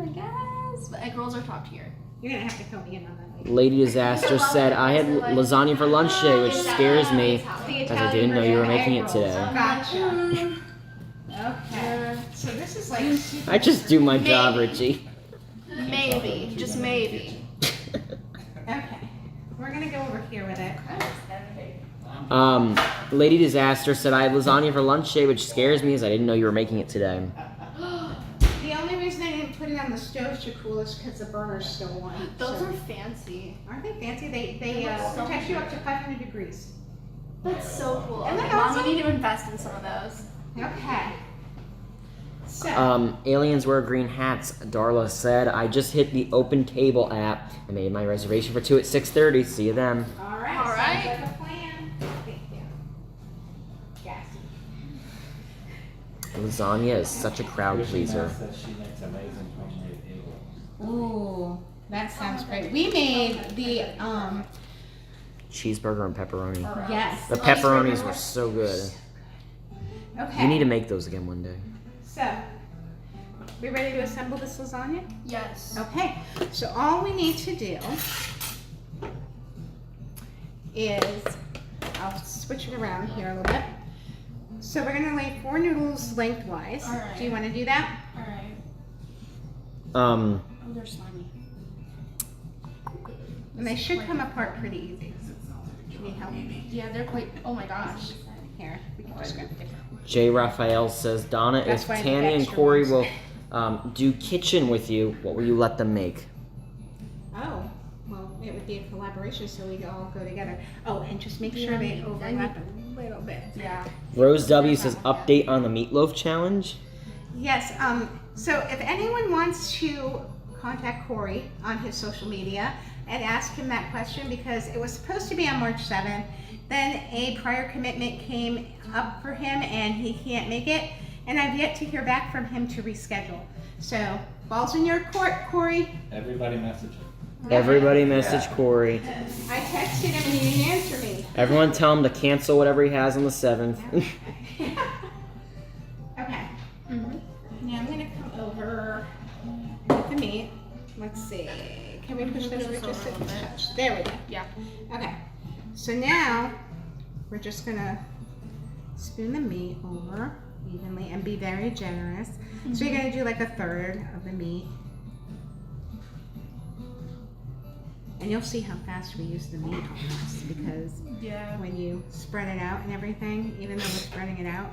I guess. But egg rolls are top tier. You're gonna have to fill me in on that later. Lady Disaster said, I had lasagna for lunch today, which scares me, as I didn't know you were making it today. Gotcha. Okay. So this is like super. I just do my job, Maybe. Richie. Maybe, just maybe. Okay. We're gonna go over here with it. Lady Disaster said, I had lasagna for lunch today, which scares me, as I didn't know you were making it today. The only reason I didn't put it on the stove to cool is because the burner's still on. Those so. are fancy. Aren't they fancy? They They look so protect you good. up to 500 degrees. That's so cool. Isn't Okay, that Mom, awesome? you need to invest in some of those. Okay. So, Aliens wear green hats. Darla said, I just hit the Open Table app. I made my reservation for 2 at 6:30. See you then. all right. All right. Sounds like a plan. Thank you. Yes. Lasagna is such a crowd pleaser. Says she makes amazing homemade bagels. Ooh, that sounds great. We made the Cheeseburger and pepperoni. yes. The pepperonis were so good. Okay. You need to make those again one day. So, we ready to assemble this lasagna? Yes. Okay. So all we need to do is, I'll switch it around here a little bit. So we're gonna lay 4 noodles lengthwise. All right. Do you want to do that? Alright. Um, Oh, they're slimy. And they should come apart pretty easy. Do you need help? Yeah, they're quite. Oh my gosh. Here, we can just grab a different. J. Raphael says, Donna, That's if why I need Tanny and extra Corey ones. will do kitchen with you, what will you let them make? Oh, well, it would be a collaboration, so we'd all go together. Oh, and just make sure they overlap a little bit. Yeah. Rose W says, update on the meatloaf challenge. Yes, so if anyone wants to contact Corey on his social media and ask him that question, because it was supposed to be on March 7th, then a prior commitment came up for him and he can't make it, and I've yet to hear back from him to reschedule. So, ball's in your court, Corey. Everybody message him. Everybody message Corey. I texted him and he didn't answer me. Everyone tell him to cancel whatever he has on the 7th. Okay. Now I'm gonna come over with the meat. Let's see. Can we push this over just a touch? There we go. Yeah. Okay. So now we're just gonna spoon the meat over evenly and be very generous. So you're gonna do like 1/3 of the meat. And you'll see how fast we use the meat on this, because Yeah. when you spread it out and everything, even though we're spreading it out,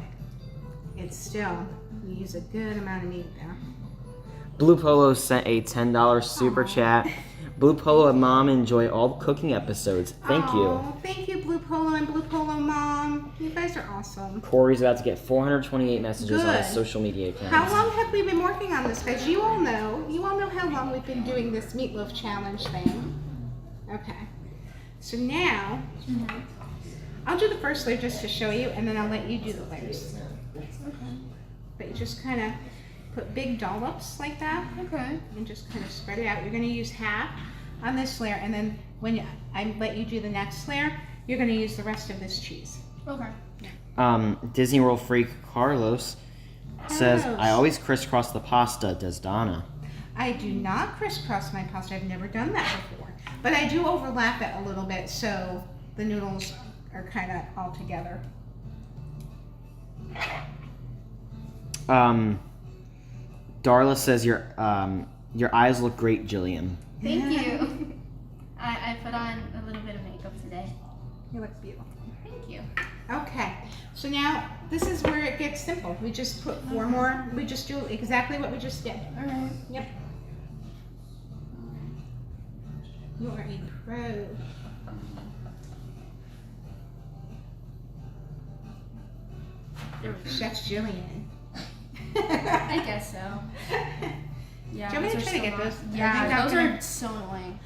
it's still, you use a good amount of meat there. Blue Polo sent a $10 super chat. Blue Polo and Mom enjoy all the cooking episodes. Thank you. Oh, thank you, Blue Polo and Blue Polo Mom. You guys are awesome. Corey's about to get 428 messages on his Good. social media accounts. How long have we been working on this, guys? You all know how long we've been doing this meatloaf challenge thing. Okay. So now, I'll do the first layer just to show you, and then I'll let you do the layers. But you just kind of put big dollops like that. Okay. And just kind of spread it out. You're going to use half on this layer, and then when I let you do the next layer, you're going to use the rest of this cheese. Okay. Disney World freak Carlos says, Carlos. I always crisscross the pasta. Does Donna? I do not crisscross my pasta. I've never done that before. But I do overlap it a little bit so the noodles are kind of all together. Darla says your eyes look great, Jillian. Thank you. I put on a little bit of makeup today. You look beautiful. Thank you. Okay, so now this is where it gets simple. We just put 4 more. We just do exactly what we just did. All right. Yep. You are a pro. Chef Jillian. I guess so. Yeah. Do you want me to those try are to get so those? long. Are Yeah, they not those gonna- are so annoying.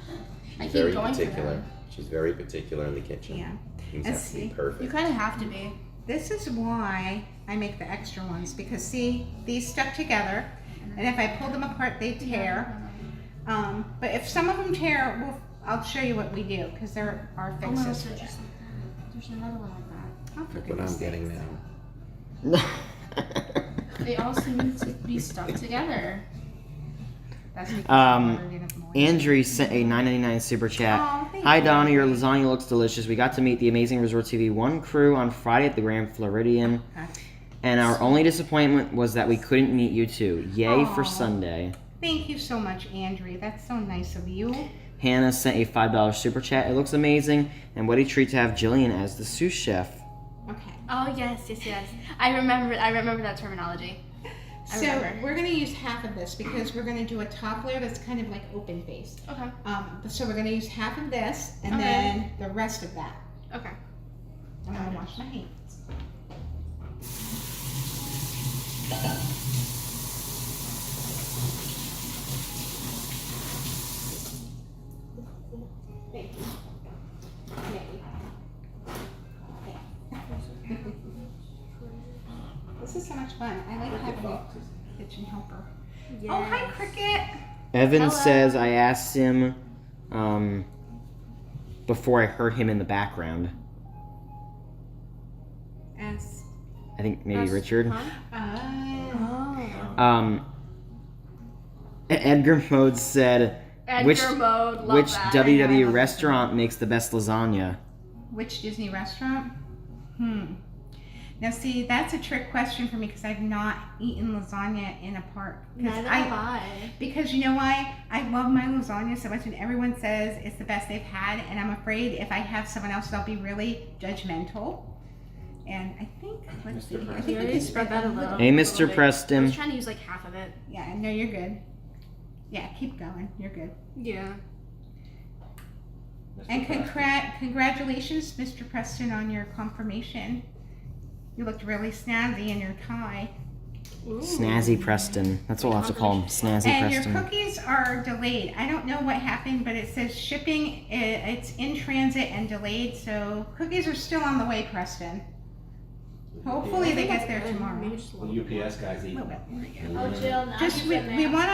I She's keep very going for particular. them. She's very particular in the kitchen. Yeah. Things And have to be see, You perfect. kind of have to be. This is why I make the extra ones, because see, these stuck together, and if I pull them apart, they tear. But if some of them tear, I'll show you what we do, because there are Oh no, fixes so for just, that. there's another one like that. Oh, for Look what goodness I'm getting sakes. now. They all seem to be stuck together. That's because Um, I ordered it at Moy's. Andrew sent a $9.99 super chat. Aw, thank Hi you. Donna, your lasagna looks delicious. We got to meet the amazing Resort TV 1 crew on Friday at the Grand Floridian. Okay. And our only disappointment was that we couldn't meet you two. Yay for Aw. Sunday. Thank you so much, Andrea. That's so nice of you. Hannah sent a $5 super chat. It looks amazing. And what a treat to have Jillian as the sous chef. Okay. Oh yes. I remember that terminology. I So remember. we're gonna use half of this because we're gonna do a top layer that's kind of like open faced. Okay. So we're gonna use half of this and Okay. then the rest of that. Okay. I'm gonna wash my hands. Thank you. This is so much fun. I like having a kitchen helper. Yes. Oh, hi, Cricket. Evan Hello. says I asked him before I heard him in the background. S. I think maybe Us- Richard. Oh. Edgar Mode said, Which- Edgar mode. Love which that. WWE love restaurant makes the best lasagna? Which Disney restaurant? Now, see, that's a trick question for me because I've not eaten lasagna in a park. Neither have I. Because you know why? I love my lasagna so much, and everyone says it's the best they've had, and I'm afraid if I have someone else, they'll be really judgmental. And I think, let's see, here. I think we Yeah, can spread that a little. little. Hey, Little Mr. bit. I Preston. was trying to use like half of it. Yeah, no, you're good. Yeah, keep going. You're good. Yeah. Mr. And Preston. congratulations, Mr. Preston, on your confirmation. You looked really snazzy in your tie. Ooh. Snazzy Preston. That's what we'll have to call him. Snazzy And Preston. your cookies are delayed. I don't know what happened, but it says shipping, it's in transit and delayed, so cookies are still on the way, Preston. Hopefully they get there tomorrow. Maybe just a The little bit. UPS guys A eat. little bit. Oh, Jill, now Just, he's we in there. want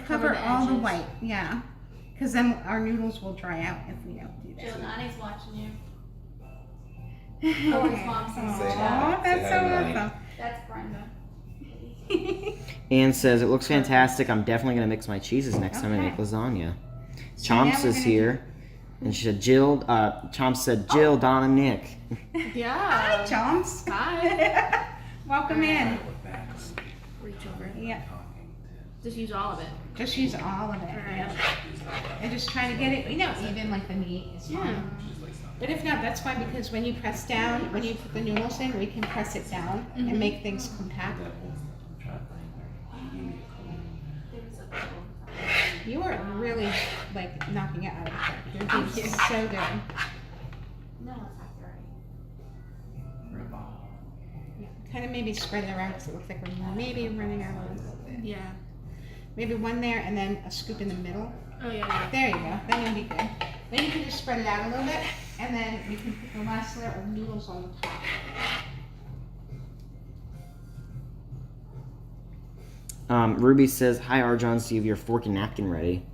to cover the all the edges. white, yeah. Because then our noodles will dry out if we don't do Jill, that. Nani's watching you. Oh, his mom's in the chat. that's Say so hi, Nani. awesome. That's Brenda. Ann says, it looks fantastic. I'm definitely going to mix my cheeses next time I make Okay. lasagna. So now Chomps we're is gonna here. And she said, Chomps said, Jill, Donna, Nick. Hi, Yeah. Chomps. Hi. Welcome in. Reach over. Yeah, Just use all of it. just use all of it. Alright. And just try to get it, even like the meat is fine. Yeah. But if not, that's fine because when you press down, when you put the noodles in, we can press it down and make things compact. You are really like knocking it out of the park. You're doing so good. No, it's accurate. Kind of maybe spread it around because it looks like we're maybe running out a little bit. Yeah. Maybe one there and then a scoop in the middle. Oh yeah. There you go. Then you'll be good. Then you can just spread it out a little bit and then you can put the last layer of noodles on the top. Ruby says, hi, Arjon, so you have your fork and napkin ready.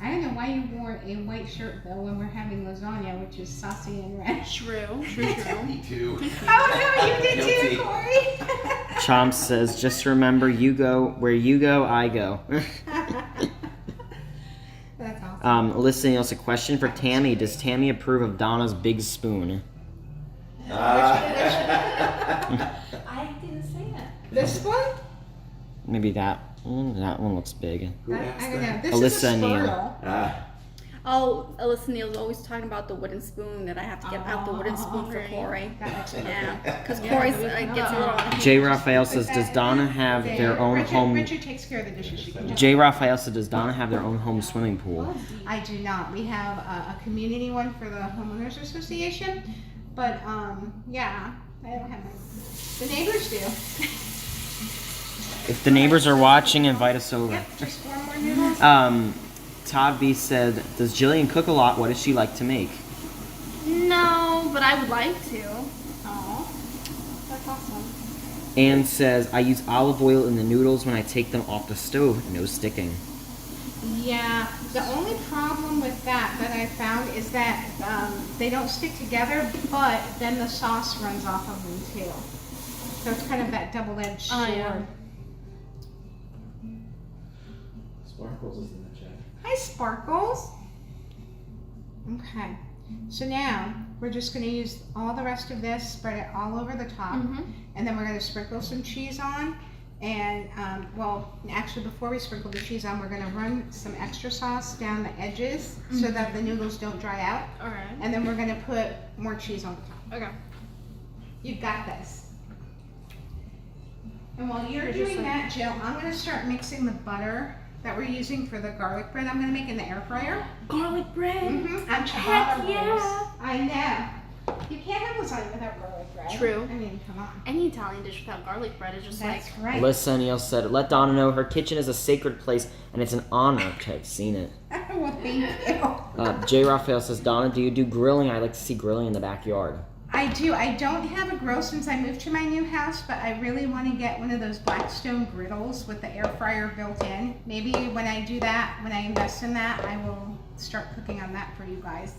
I don't know why you wore a white shirt though when we're having lasagna, which is saucy and red. True. Me too. Oh no, you did Guilty. too, Corey. Chomps says, just remember, you go where you go, I go. That's awesome. Alyssa Niels, a question for Tammy. Does Tammy approve of Donna's big spoon? Ah. I didn't say that. This one? Maybe that one looks big. Who I asked don't know. that? This Alyssa is a Neal. Squirtle. Ah. Oh, Alyssa Neal's always talking about the wooden spoon, that I have to get out the wooden spoon for Corey. That makes sense. Yeah, because Corey gets a little. J. Raphael says, does Donna have their own home? Richard takes care of the dishes. She can do J. Raphael says, does Donna have their own home swimming pool? I do not. We have a community one for the homeowners association, but yeah, I don't have mine. The neighbors do. If the neighbors are watching, invite us over. Yep, just 4 more noodles. Todd B said, does Jillian cook a lot? What does she like to make? No, but I would like to. Aw, that's awesome. Ann says, I use olive oil in the noodles when I take them off the stove. No sticking. Yeah, the only problem with that I found is that they don't stick together, but then the sauce runs off of them too. So it's kind of that double-edged sword. Oh, yeah. Sparkles is in the chat. Hi, Sparkles. Okay, so now we're just going to use all the rest of this, spread it all over the top, and then we're going to sprinkle some cheese on. And well, actually, before we sprinkle the cheese on, we're going to run some extra sauce down the edges so that the noodles don't dry out. Alright. And then we're going to put more cheese on the top. Okay. You've got this. And while you're You're just doing like- that, Jill, I'm going to start mixing the butter that we're using for the garlic bread I'm going to make in the air fryer. Garlic bread. On ciabatta Heck rolls. yeah. I know. You can't have lasagna without garlic bread. True. I mean, come on. Any Italian dish without garlic bread is just That's like. right. Alyssa Neal said, let Donna know her kitchen is a sacred place and it's an honor to have seen it. Well, thank you. J. Raphael says, Donna, do you do grilling? I like to see grilling in the backyard. I do. I don't have a grill since I moved to my new house, but I really want to get one of those Blackstone griddles with the air fryer built in. Maybe when I do that, when I invest in that, I will start cooking on that for you guys.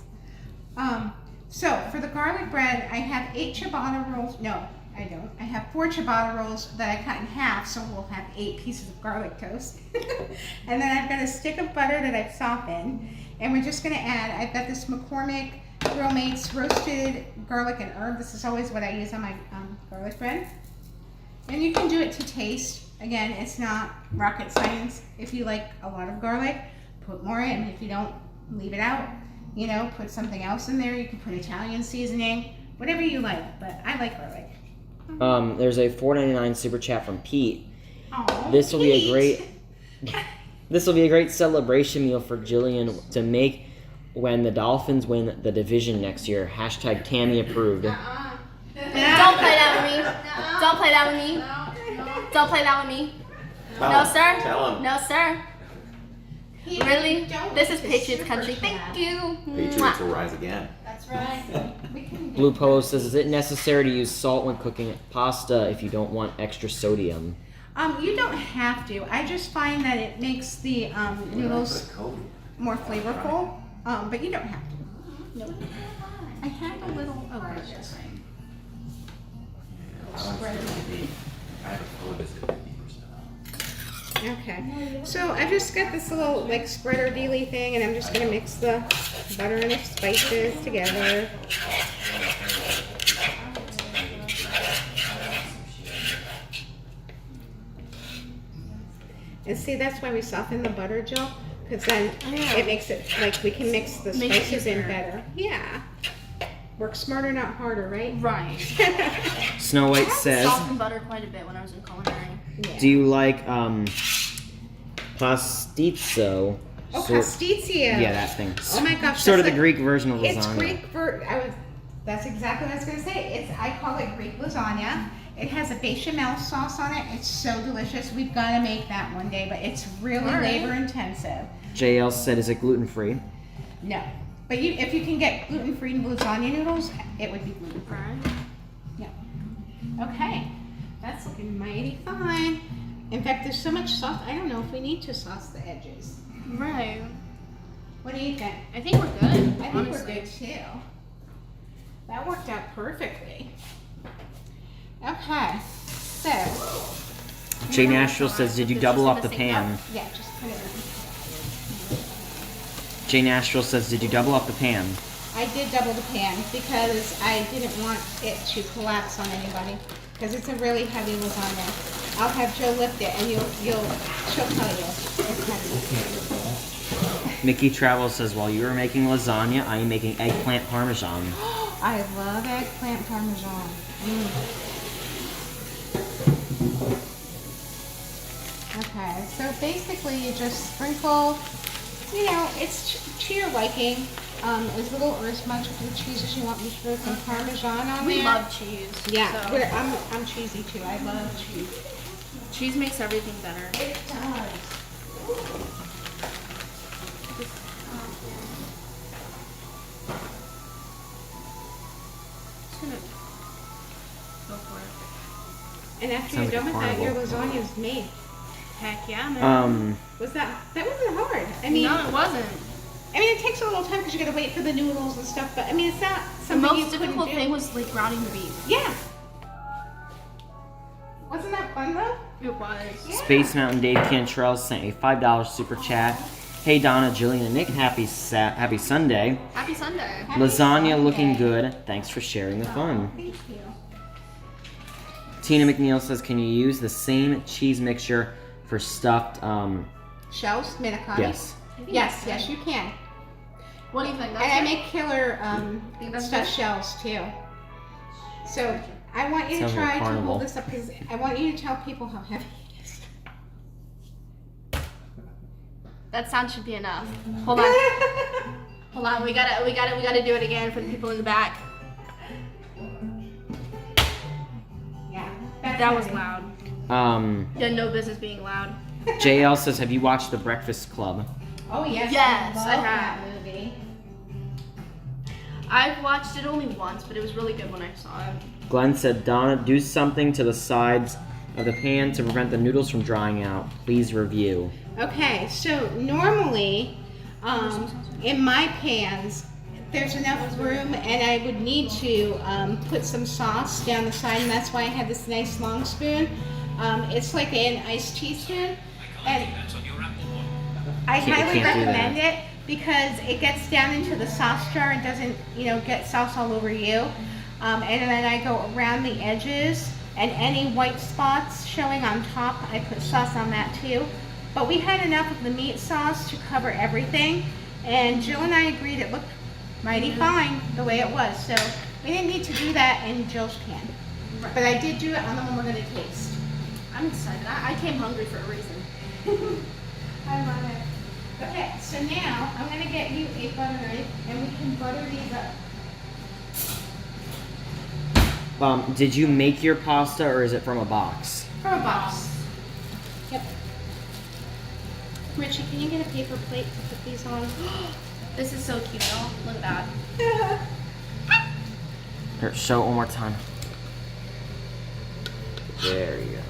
So for the garlic bread, I have 8 ciabatta rolls. No, I don't. I have 4 ciabatta rolls that I cut in half, so we'll have 8 pieces of garlic toast. And then I've got a stick of butter that I've softened, and we're just going to add, I've got this McCormick Grill Mates roasted garlic and herb. This is always what I use on my garlic bread. And you can do it to taste. Again, it's not rocket science. If you like a lot of garlic, put more in. If you don't, leave it out. You know, put something else in there. You can put Italian seasoning, whatever you like, but I like garlic. There's a $4.99 super chat from Pete. Oh, This will be a great celebration meal for Jillian to make when the Dolphins win the division next year. Hashtag Tammy approved. Don't play that with me. Don't play that with me. Don't play that with me. No, sir. Tell him. No, sir. Really? Don't This is make Patriots super country. chat. Thank you. Patriots Mwah. will rise again. That's right. We can do Blue Polo says, is it necessary to use salt when cooking pasta if you don't want extra sodium? You don't have to. I just find that it makes the noodles more flavorful. But you don't have to. No. I have a little. Oh, there's this. I have a full biscuit 50% off. Okay. So I've just got this little like spreader dealy thing, and I'm just gonna mix the butter and the spices together. And see, that's why we soften the butter, Jill, because then it makes it like we can mix the Makes it spices in easier. better. Yeah. Work smarter, not harder, right? Right. Snow White I says, softened butter quite a bit when I was in culinary. Yeah. do you like pastizzo? Oh, Sort- pastizio. Yeah, that thing. Oh my gosh. Sort of that's the Greek version of lasagna. It's Greek that's exactly what I was gonna say. I call it Greek lasagna. It has a bechamel sauce on it. It's so delicious. We've got to make that one day, but it's really All right. labor intensive. JL said, is it gluten free? No, but if you can get gluten-free lasagna noodles, it would be gluten-free. Right. Yeah. Okay, that's looking mighty fine. In fact, there's so much sauce. I don't know if we need to sauce the edges. Right. What do you think? I think we're good. I think honestly. we're good too. That worked out perfectly. Okay, so Jay Nashville says, did you double up the pan? yeah, just put it in. Jay Nashville says, did you double up the pan? I did double the pan because I didn't want it to collapse on anybody because it's a really heavy lasagna. I'll have Joe lift it and she'll tell you it's heavy. Mickey Travels says, while you were making lasagna, I am making eggplant parmesan. I love eggplant parmesan. Okay, so basically you just sprinkle, you know, it's to your liking, as little or as much of the cheese as you want. You throw some Parmesan on We there. love cheese. Yeah, so I'm cheesy too. I love cheese. cheese makes everything better. It does. Just gonna go for it. And after Sounds you're like done a with that, your carnival. lasagna's made. Heck yeah, man. That wasn't hard. I mean, No, it wasn't. it takes a little time because you gotta wait for the noodles and stuff. But I mean, it's not The something you most couldn't difficult do. thing was like grounding the beef. Yeah. Wasn't that fun though? It was. Yeah. Space Mountain Dave Cantrell sent a $5 super chat. Hey Donna, Jillian, and Nick, happy Sunday. Happy Sunday. Happy Lasagna looking Sunday. good. Thanks for sharing the fun. Thank you. Tina McNeil says, can you use the same cheese mixture for stuffed? Shells, manicotti. Yes. Yes, you can. What do you think? And I make killer Think that's stuffed good? shells too. So I want you to Sounds like try to carnival. hold this up because I want you to tell people how heavy it is. That sound should be enough. Hold on. Hold on. We gotta do it again for the people in the back. That was loud. You had no business being loud. JL says, have you watched The Breakfast Club? Oh yes. Yes, love I have. that movie. I've watched it only once, but it was really good when I saw it. Glenn said, Donna, do something to the sides of the pan to prevent the noodles from drying out. Please review. Okay, so normally, in my pans, there's enough room, and I would need to put some sauce down the side, and that's why I had this nice long spoon. It's like an iced teaspoon, and I highly can't do recommend it because it gets down into the sauce jar and doesn't, get sauce all over you. And then I go around the edges, and any white spots showing on top, I put sauce on that too. But we had enough of the meat sauce to cover everything, and Jill and I agreed it looked mighty fine the way it was. So we didn't need to do that in Jill's pan. But I did do it on the one we're gonna taste. I'm excited. I came hungry for a reason. I love it. Okay, so now I'm gonna get you a butter knife, and we can butter these up. Did you make your pasta or is it from a box? From a box. Yep. Richie, can you get a paper plate to put these on? This is so cute, though. Look at that. Here, show it one more time. There you go.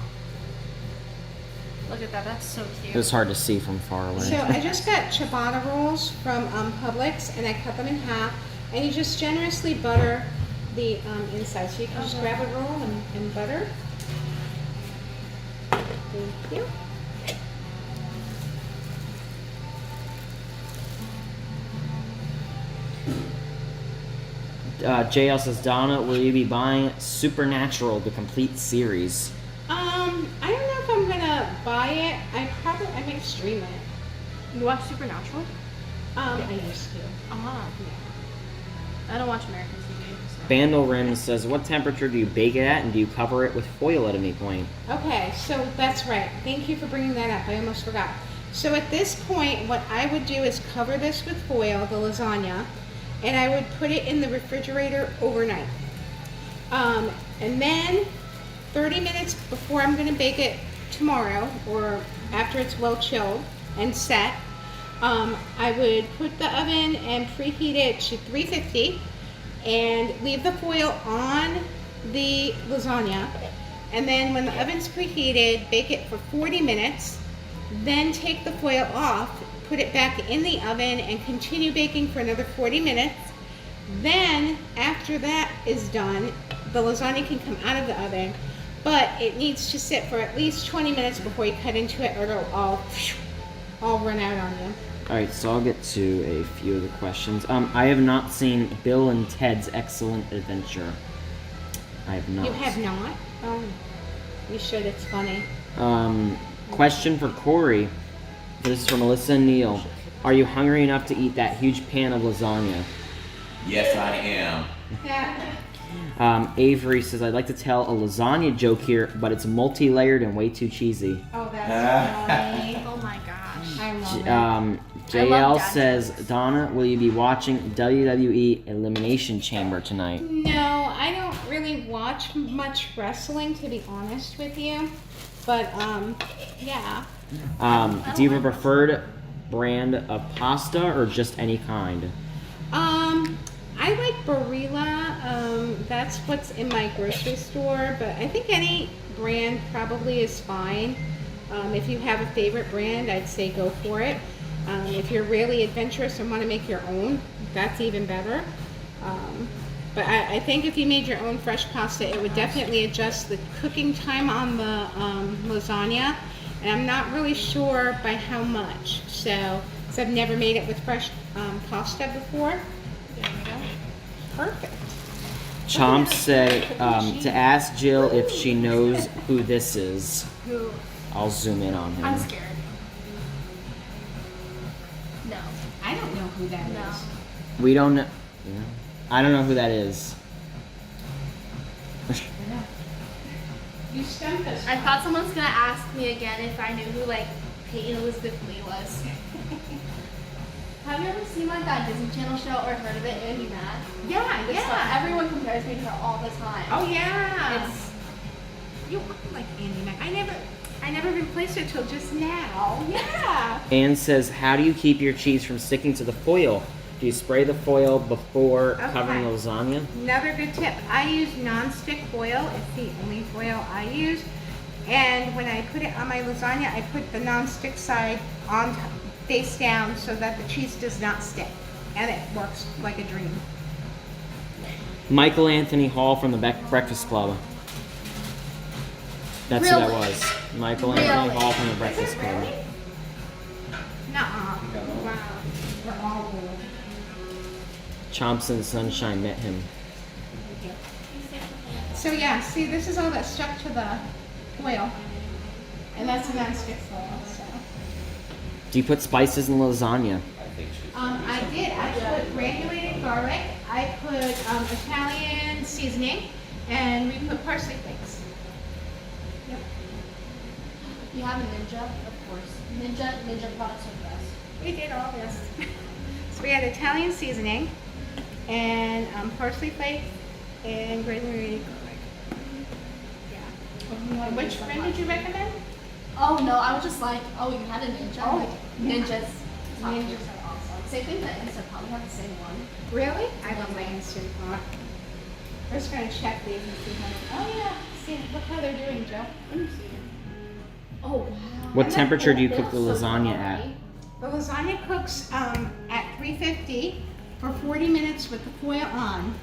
Look at that. That's so It cute. was hard to see from far away. So I just got ciabatta rolls from Publix, and I cut them in half, and you just generously butter the inside. So you can just grab a roll and butter. Thank you. JL says, Donna, will you be buying Supernatural, the complete series? I don't know if I'm gonna buy it. I may stream it. You watch Supernatural? I used to. Uh-huh. I don't watch American TV. So. Bandle Rim says, what temperature do you bake it at, and do you cover it with foil at any point? Okay, so that's right. Thank you for bringing that up. I almost forgot. So at this point, what I would do is cover this with foil, the lasagna, and I would put it in the refrigerator overnight. And then 30 minutes before I'm going to bake it tomorrow, or after it's well chilled and set, I would put the oven and preheat it to 350 and leave the foil on the lasagna. And then when the oven's preheated, bake it for 40 minutes, then take the foil off, put it back in the oven and continue baking for another 40 minutes. Then after that is done, the lasagna can come out of the oven, but it needs to sit for at least 20 minutes before you cut into it, or it'll all run out on you. Alright, so I'll get to a few of the questions. I have not seen Bill and Ted's Excellent Adventure. I have not. You have not? Oh, you should. It's funny. Question for Corey. This is from Melissa and Neil. Are you hungry enough to eat that huge pan of lasagna? Yes, I am. Yeah. Avery says, I'd like to tell a lasagna joke here, but it's multi-layered and way too cheesy. Oh, that's funny. Oh my gosh. I love it. JL dad says, jokes. Donna, will you be watching WWE Elimination Chamber tonight? No, I don't really watch much wrestling, to be honest with you. But, yeah. Do you have a preferred brand of pasta or just any kind? I like Barilla. That's what's in my grocery store, but I think any brand probably is fine. If you have a favorite brand, I'd say go for it. If you're really adventurous and want to make your own, that's even better. But I think if you made your own fresh pasta, it would definitely adjust the cooking time on the lasagna. And I'm not really sure by how much. So, because I've never made it with fresh pasta before. There we go. Perfect. Chomp said to ask Jill if she knows who this is. Who? I'll zoom in on him. I'm scared. No. I don't know who that is. No. We don't know. I don't know who that is. You stumped us. I thought someone was gonna ask me again if I knew who like Peyton Elizabeth Lee was. Have you ever seen like that Disney Channel show or heard of it? It made me mad. Yeah, It's fun. Everyone compares me to her all the time. Oh, yeah. It's You look like Andy Mac. I never replaced it till just now. Yeah. Anne says, how do you keep your cheese from sticking to the foil? Do you spray the foil before covering the lasagna? Another good tip. I use non-stick foil. It's the only foil I use. And when I put it on my lasagna, I put the non-stick side on face down so that the cheese does not stick. And it works like a dream. Michael Anthony Hall from the Breakfast Club. That's who that Really? was. Michael Anthony Really? Hall from the Breakfast Club. Nuh-uh. Wow. We're all old. Chomps and Sunshine met him. So yeah, see, this is all that stuck to the foil. And that's a non-stick foil, so. Do you put spices in lasagna? I think she. I did. I put granulated garlic. I put Italian seasoning, and we put parsley flakes. Yep. You have a Ninja, of course. Ninja products are the best. We did all this. So we had Italian seasoning, and parsley flakes, and granulated garlic. Yeah. Which friend did you recommend? Oh no, I was just like, oh, you had a Ninja? Oh, Like, yeah. Ninjas. Ninjas are awesome. Same thing that Instant Pot. We have the same one. Really? I love my Instant Pot. We're just gonna check these and see how. Oh yeah. See, look how they're doing, Joe. Let me see. Oh wow. What temperature do you cook the lasagna at? The lasagna cooks at 350 for 40 minutes with the foil on.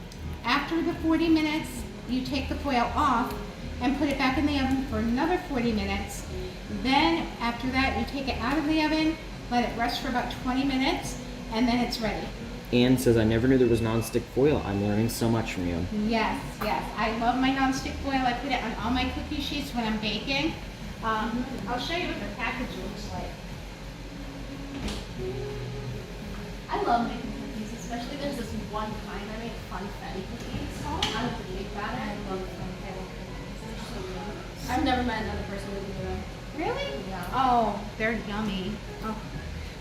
After the 40 minutes, you take the foil off and put it back in the oven for another 40 minutes. Then after that, you take it out of the oven, let it rest for about 20 minutes, and then it's ready. Anne says, I never knew there was nonstick foil. I'm learning so much from you. Yes, yes. I love my nonstick foil. I put it on all my cookie sheets when I'm baking. I'll show you what the package looks like. I love making cookies, especially there's this one kind I make funfetti cookies out of the egg batter. I love funfetti cookies. They're so good. I've never met another person who can do them. Really? Yeah. Oh, they're yummy. Oh.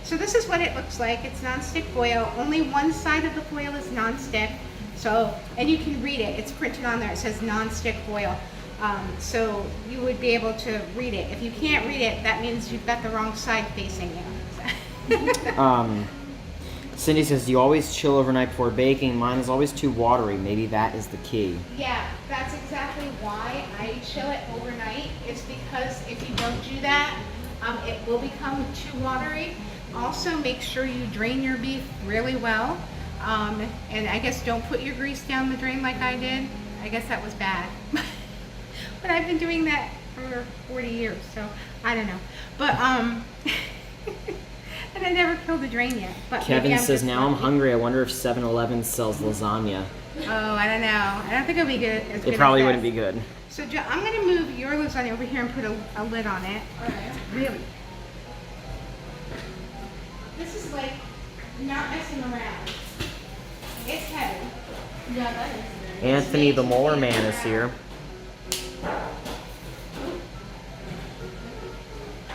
So this is what it looks like. It's nonstick foil. Only one side of the foil is nonstick. So, and you can read it. It's printed on there. It says nonstick foil. So you would be able to read it. If you can't read it, that means you've got the wrong side facing you. Cindy says, do you always chill overnight before baking? Mine is always too watery. Maybe that is the key. Yeah, that's exactly why I chill it overnight. It's because if you don't do that, it will become too watery. Also, make sure you drain your beef really well. And I guess don't put your grease down the drain like I did. I guess that was bad. But I've been doing that for 40 years, so I don't know. But, and I never killed the drain yet. But Kevin maybe says, just now I'm lucky. hungry. I wonder if 7-Eleven sells lasagna. Oh, I don't know. I don't think it'll be good. As good It probably as wouldn't this. be good. So Joe, I'm gonna move your lasagna over here and put a lid on it. Alright. Really? This is like not messing around. It's heavy. Yeah, that is good. Anthony the Molar Man is here.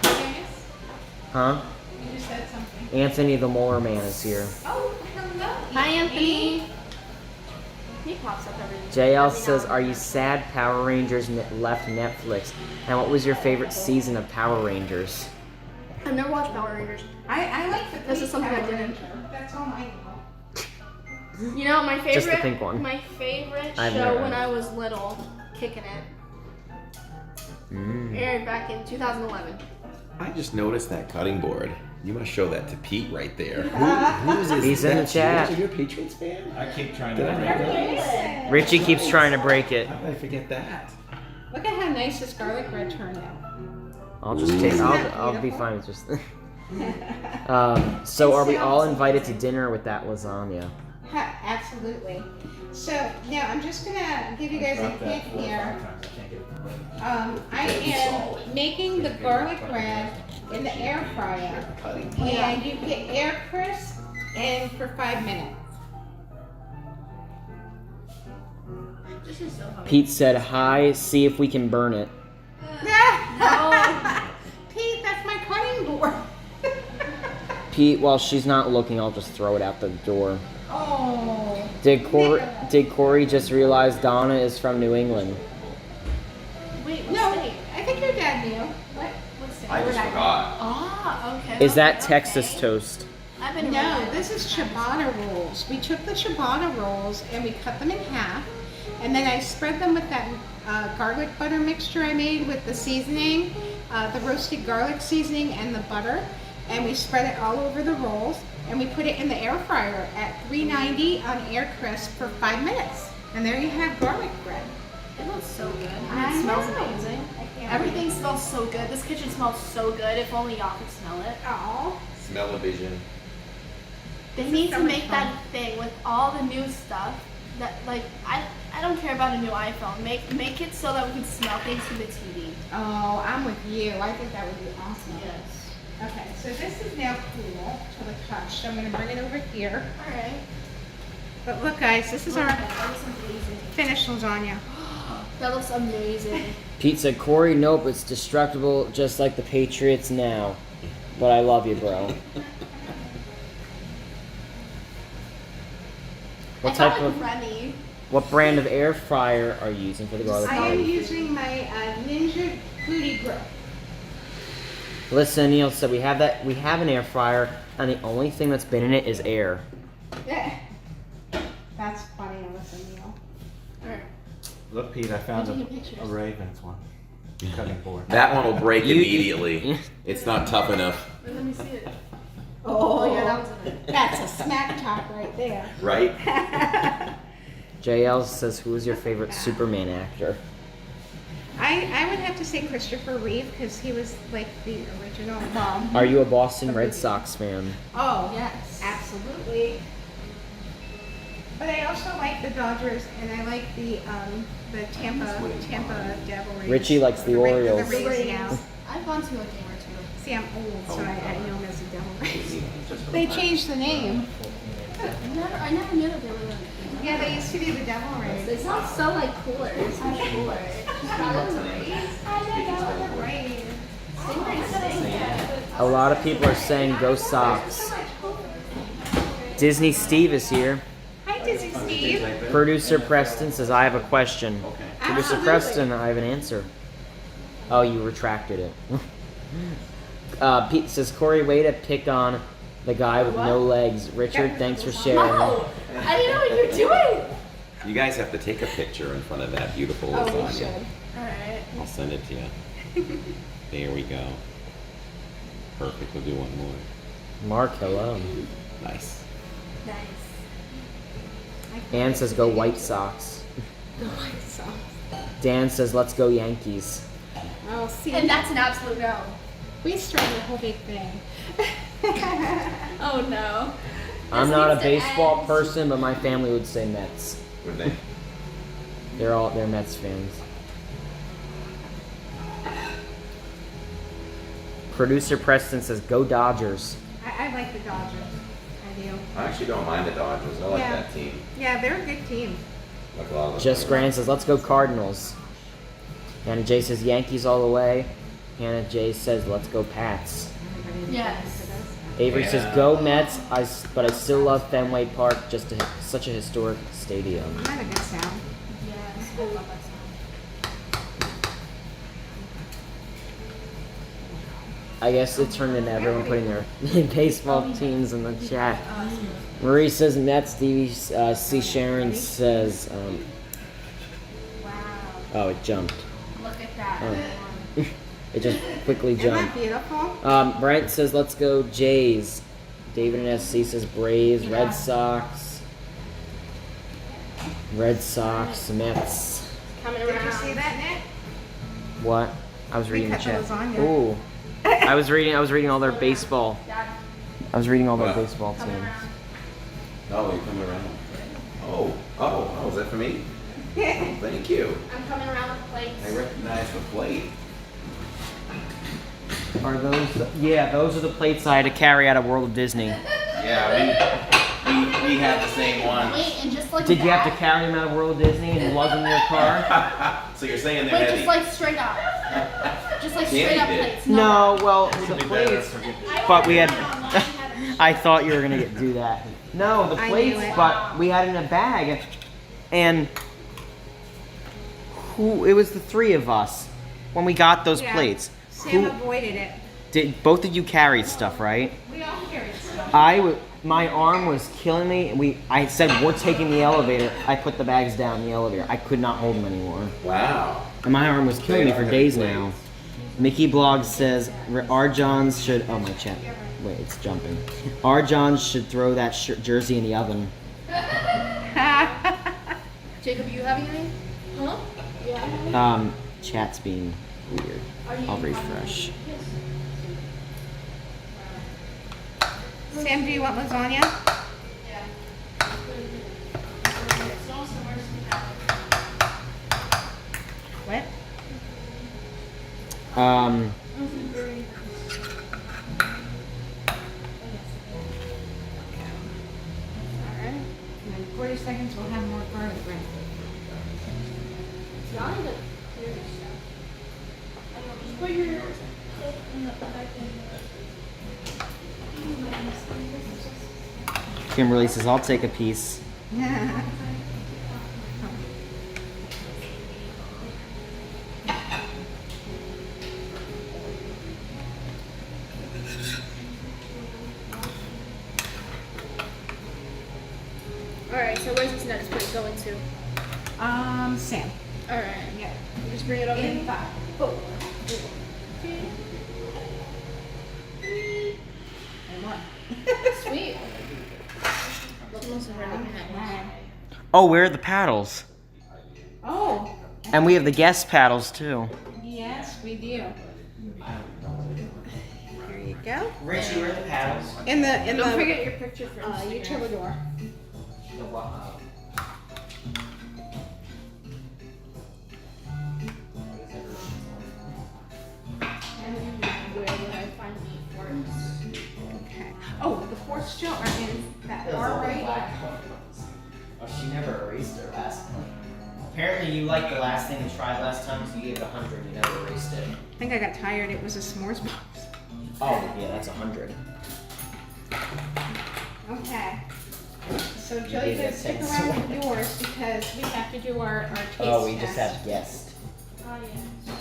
James, Huh? you just said something. Anthony the Molar Man is here. Oh, hello. Hi, Anthony. He pops up every JL every says, now are and you then. sad Power Rangers left Netflix? And what was your favorite season of Power Rangers? I've never watched Power Rangers. I like the This is pink something I Power didn't. Ranger. That's all I know. You know, my favorite. Just the pink one. My favorite I've show never- when I was little, Kicking It, Mm. aired back in 2011. I just noticed that cutting board. You must show that to Pete right there. Who's is He's in the that? chat. Are you a Patriots fan? I keep trying Did I to. break that? Richie keeps trying to break it. How did I forget that? Look at how nice this garlic bread turned out. I'll just take. Isn't that I'll be beautiful? fine with just. So are we all invited to dinner with that lasagna? Absolutely. So now I'm just gonna give you guys a hint here. I am making the garlic bread in the air fryer, and you get air crisp in for 5 minutes. This is so hard. Pete said hi. See if we can burn it. Pete, that's my cutting board. Pete, while she's not looking, I'll just throw it out the door. Oh. Did Corey just realize Donna is from New England? Wait, what's No, steak? I think your dad knew. What? What's steak? I just forgot. Ah, okay. Is that okay, Texas okay. toast? I've been No, this is ciabatta rolls. We took the ciabatta rolls and we cut them in half, and then I spread them with that garlic butter mixture I made with the seasoning, the roasted garlic seasoning and the butter, and we spread it all over the rolls, and we put it in the air fryer at 390 on air crisp for 5 minutes. And there you have garlic bread. It looks so good. I It smells know. amazing. I can't Everything wait. smells so good. This kitchen smells so good. If only y'all could smell it. Aw. Smell-o-vision. They This need is so to much make fun. that thing with all the new stuff. That like I don't care about a new iPhone. Make it so that we can smell things through the TV. Oh, I'm with you. I think that would be awesome. Yes. Okay, so this is now cool to the touch. So I'm going to bring it over here. All right. But look, guys, this is our That looks amazing. finished lasagna. That looks amazing. Pete said, Corey, nope, it's destructible just like the Patriots now. But I love you, bro. What I type felt of, like Remy. what brand of air fryer are you using for the garlic I am bread? using my Ninja Booty Grill. Listen, Neil said we have an air fryer, and the only thing that's been in it is air. Yeah. That's funny, Alyssa Neal. Look, Pete, I found I'm taking pictures. a Ravens one. Cutting board. That one will break You- immediately. It's not tough enough, Wait, let me see it. Oh, Yeah, that was in it. that's a smack talk right there. right? JL says, who is your favorite Superman actor? I would have to say Christopher Reeve because he was like the original mom. Are you a Boston Red Sox fan? Oh, Yes. absolutely. But I also like the Dodgers and I like the Tampa Devil Rays. Richie likes the Orioles. The Rays now. I've gone to a game or two. See, I'm old, so I know them as the Devil Rays. They changed the name. I never knew that they were the. Yeah, they used to be the Devil Rays. It sounds so like cooler. It's much cooler. Just call it the Rays. I know the Rays. A lot of people are saying go Sox. Disney Steve is here. Hi, Dizzy Steve. Producer Preston says, I have a question. Producer Absolutely. Preston, I have an answer. Oh, you retracted it. Pete says, Corey, way to pick on the guy with no legs. Richard, thanks for sharing. No! I didn't know what you were doing! You guys have to take a picture in front of that beautiful Oh, we lasagna. should. Alright. I'll send it to you. There we go. Perfect. We'll do one more. Mark, hello. Nice. Nice. Ann says, go White Sox. Go White Sox. Dan says, let's go Yankees. Oh, see, And that's an absolute no. we started a whole big thing. Oh no. I'm This not a needs to baseball end. person, but my family would say Mets. Would they? They're Mets fans. Producer Preston says, go Dodgers. I like the Dodgers. I do. I actually don't mind the Dodgers. I like Yeah. that team. Yeah, they're a good team. Like a lot of Jess Grant says, let's go Cardinals. Hannah J says, Yankees all the way. Hannah J says, let's go Pats. Yes. Avery says, go Mets, but I still love Fenway Park, such a historic stadium. Not a good sound. Yes. I love that song. I guess it turned into everyone putting their baseball teams in the chat. Marie says Mets, Stevie C. Sharon says, Wow. oh, it jumped. Look at that. Oh. It just quickly Isn't that jumped. beautiful? Brent says, let's go Jays. David and SC says Braves, Red Sox. Red Sox, Mets. Coming Did around. you see that, Nick? What? I was We reading the cut the chat. lasagna. Ooh. I was reading all their baseball. Dad, I was reading all their What? baseball coming teams. around. Oh, you're coming around. Oh, is that for me? Oh, thank you. I'm coming around with plates. I recognize the plate. Are those? Yeah, those are the plates I had to carry out of World of Disney. Yeah, we had the same one. Wait, and just like Did you have to that- carry them out of World of Disney and lug them in your car? So you're saying they're Wait, heavy? just like straight up. Just like Danny straight up did. plates. No, well, the Be better plates. for- But we had. Online, I thought you were gonna do that. No, the I plates, knew it. but we had it in a bag, and it was the three of us. when we got those Yeah. plates? Sam Who avoided it. did? Both of you carried stuff, right? We all carried stuff. My arm was killing me. I said we're taking the elevator. I put the bags down in the elevator. I could not hold them anymore. Wow. And my arm was killing me for days now. Mickey Blog says our Johns should. Oh my chat. Wait, it's jumping. Our Johns should throw that jersey in the oven. Jacob, you having any? Huh? Yeah. Chat's being weird. I'll refresh. Sam, do you want lasagna? What? Alright. In 40 seconds we'll have more garlic bread. Kimberly says I'll take a piece. Alright, so where's this next plate going to? Sam. Alright. Yeah. Just bring it over. In 5, 4, 3, and 1. Sweet. Oh, where are the paddles? Oh. And we have the guest paddles too. Yes, we do. Here you go. Richie, where are the paddles? In the Don't forget your picture for utilidor. Okay. Oh, the forks, Joe, are in that bar, right? Oh, she never erased her last one. Apparently you liked the last thing you tried last time, so you gave it 100 and you never erased it. I think I got tired. It was a s'mores box. Oh, yeah, that's 100. Okay. So Joe, you gave gotta it stick 10 around with yours because we have to do our taste Oh, we just test. have guest. Oh, yeah.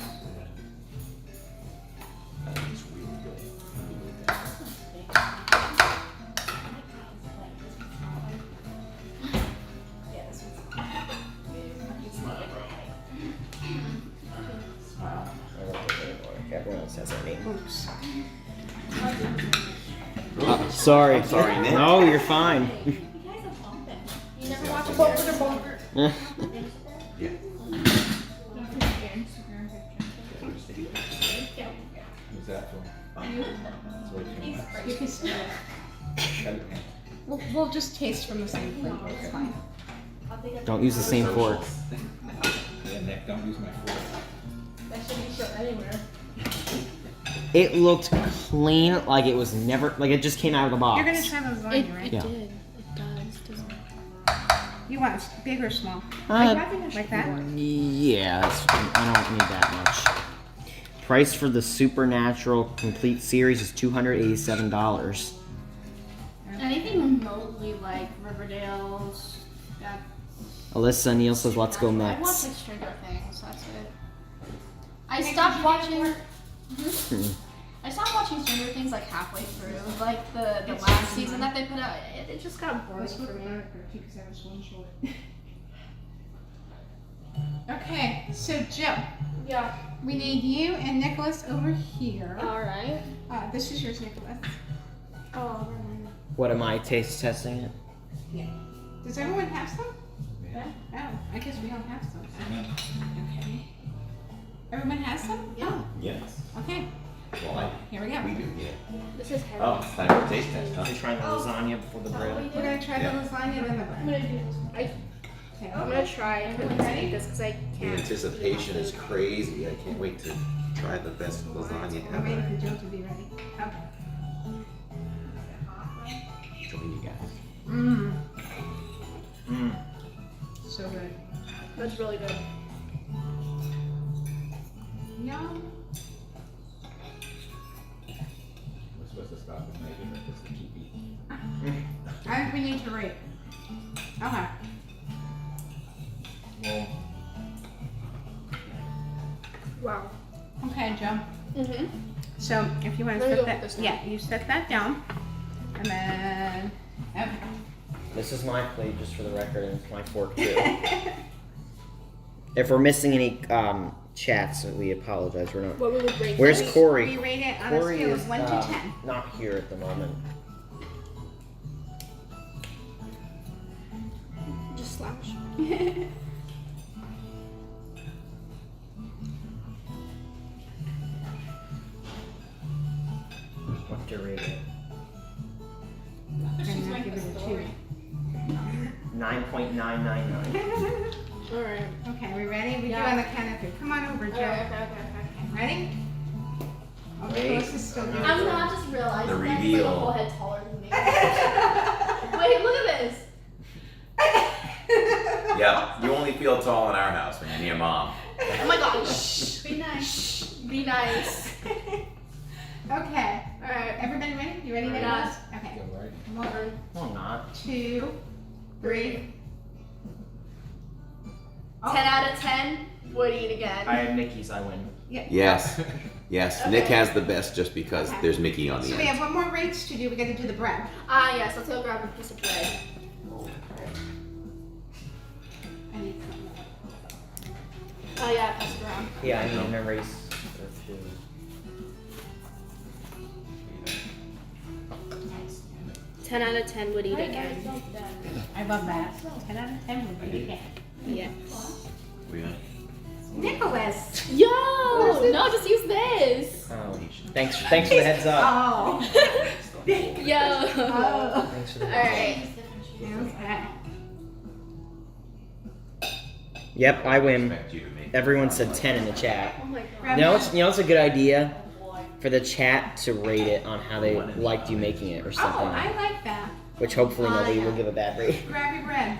Everyone else has their name. Oops. Sorry. I'm sorry, Nick. No, you're fine. You never watch a Bumper to Bumper? Yeah. Who's that for? It's way too much. You can smell it. Okay. We'll just taste from the same flavor. It's fine. Don't use the same fork. Yeah, Nick, don't use my fork. That should be shown anywhere. It looked clean, like it was never, like it just came out of the box. You're gonna try lasagna, right? Yeah. did. It does, doesn't it? You want it big or small? Uh, Like that? Yeah, I don't need that much. Price for the Supernatural Complete Series is $287. Anything remotely like Riverdale's. Yeah. Alyssa Neal says, let's go I watch Mets. like Stranger Things, that's it. I stopped watching. I stopped watching Stranger Things like halfway through. Like the last season that they put out, it just got boring for me. Okay, so Joe, Yeah. we need you and Nicholas over here. Alright. This is yours, Nicholas. Oh, What am I taste testing it? Yeah. Does everyone have some? Yeah. Oh, I guess we don't have some. Yeah. Okay. Everyone has some? Yeah. Yes. Okay, Well, here we go. we do, yeah. this is heavy. Oh, it's time for a taste test, huh? I'm trying the lasagna before the bread. We're gonna try Yeah. the lasagna and then the I'm bread. gonna do this. Okay. I'm gonna try and eat this because I The can't. anticipation is crazy. I can't wait to try the best lasagna I'm waiting ever. for Joe to be ready. Okay. What do you got? Mmm, Mm. so good. That's really good. Yum. We're supposed to stop and make it just to keep eating. I think we need to rate. Okay. Well, Wow. Okay, Joe. Mhm. So if you want to Let me set go that, with this now. yeah, you set that down, and then okay. This is my plate, just for the record, and it's my fork too. If we're missing any chats, we apologize. We're not. What would we rate? Where's this? Corey? We rate it on a Corey scale is of 1 to 10. not here at the moment. Just slash. What to rate it? And I'll give it a 2. 9.999. All right. Okay, we ready? We Yeah. do on the count of 3. Come on over, Joe. Okay. Ready? Okay, Wait. Melissa's still doing I'm it. not just realizing The that he's like a reveal. whole head taller than me. Wait, look at this. Yeah, you only feel tall in our house when you're near mom. Oh my gosh. Be nice. Be nice. Okay. All right. Everybody ready? You ready, Yeah. Nicholas? Okay. Feel right? 1, No, I'm not. 2, 3. 10 out of 10 would eat again. I have Mickey's. I win. Yes. Yes. Nick Okay. has the best just because Okay. there's Mickey on the So we end. have one more rates to do. We got to do the bread. Yes. Let's go grab a piece of bread. I need something. Oh yeah, pass it around. Yeah, I need an erase or two. 10 out of 10 would eat again. I love that. 10 out of 10 would be again. Yes. Yeah. Nicholas! Yo! No, just use this. Oh, thanks for the heads up. Oh. Yo. Oh. Thanks for the All heads up. right. Okay. Yep, I win. Expect you to make Everyone said 10 in the chat. Oh my god. Grab You know, that. it's a good idea for the chat to rate it on how they liked you making it or Oh, something. I like that. Which hopefully nobody yeah. will give a bad rate. Grab your bread.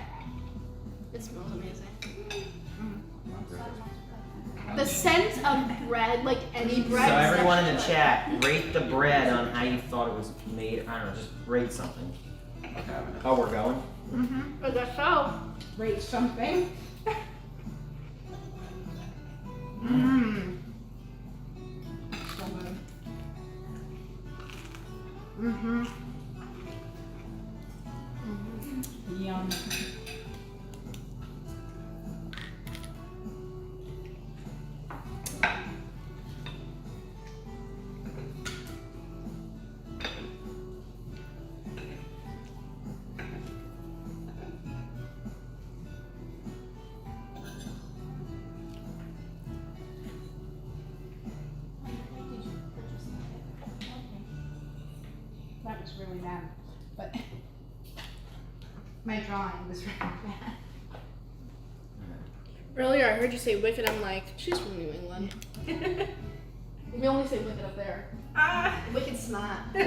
It smells amazing. The scent of bread, like any So bread. is everyone in the actually- chat, rate the bread on how you thought it was made. I don't know, just rate something. Oh, we're going? Mm-hmm. I guess so. Rate something. Mmm. So good. Mm-hmm. Yum. That was really bad, but my drawing was really bad. Earlier, I heard you say Wicked. I'm like, she's from New England. We only say Wicked up there. Ah. Wicked's not. You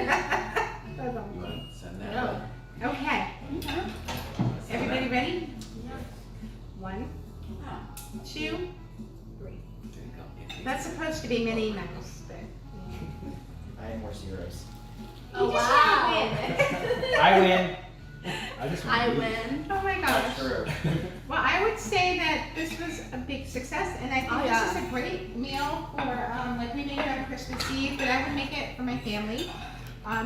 want to send that? No. Okay. Everybody ready? 1, 2, 3. That's supposed to be mini knuckles, but I have more zeros. Oh You just wow. win. I win. I just I want win. Oh my gosh. True. Well, I would say that this was a big success, and I think Oh, this yeah. is a great meal for, like we made it on Christmas Eve, but I would make it for my family.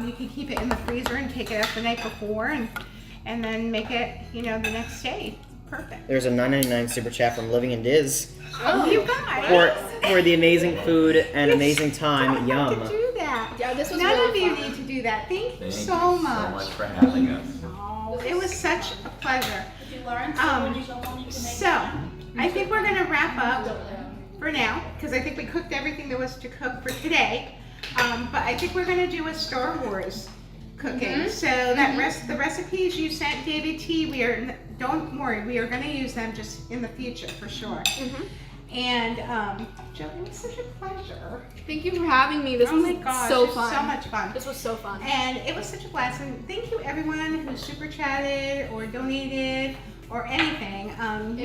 You can keep it in the freezer and take it out the night before, and then make it, you know, the next day. Perfect. There's a $9.99 super chat from Living in Diz Oh, you guys! for the amazing food and amazing time. Don't Yum. have to do that. Yeah, this was None really of you fun. need to do that. Thank you Thank so you much. so much for having us. Oh, it was such a pleasure. If you learn, so when you go home, you can make So, I think we're gonna wrap up for now, because I think we cooked everything there was to cook for today. But I think we're gonna do a Star Wars cooking. So that the recipes you sent, David T, don't worry, we are gonna use them just in the future for sure. And Jill, it was such a pleasure. Thank you for having me. This Oh was my gosh, so it was fun. so much fun. This was so fun. And it was such a blast. And thank you everyone who super chatted or donated or anything.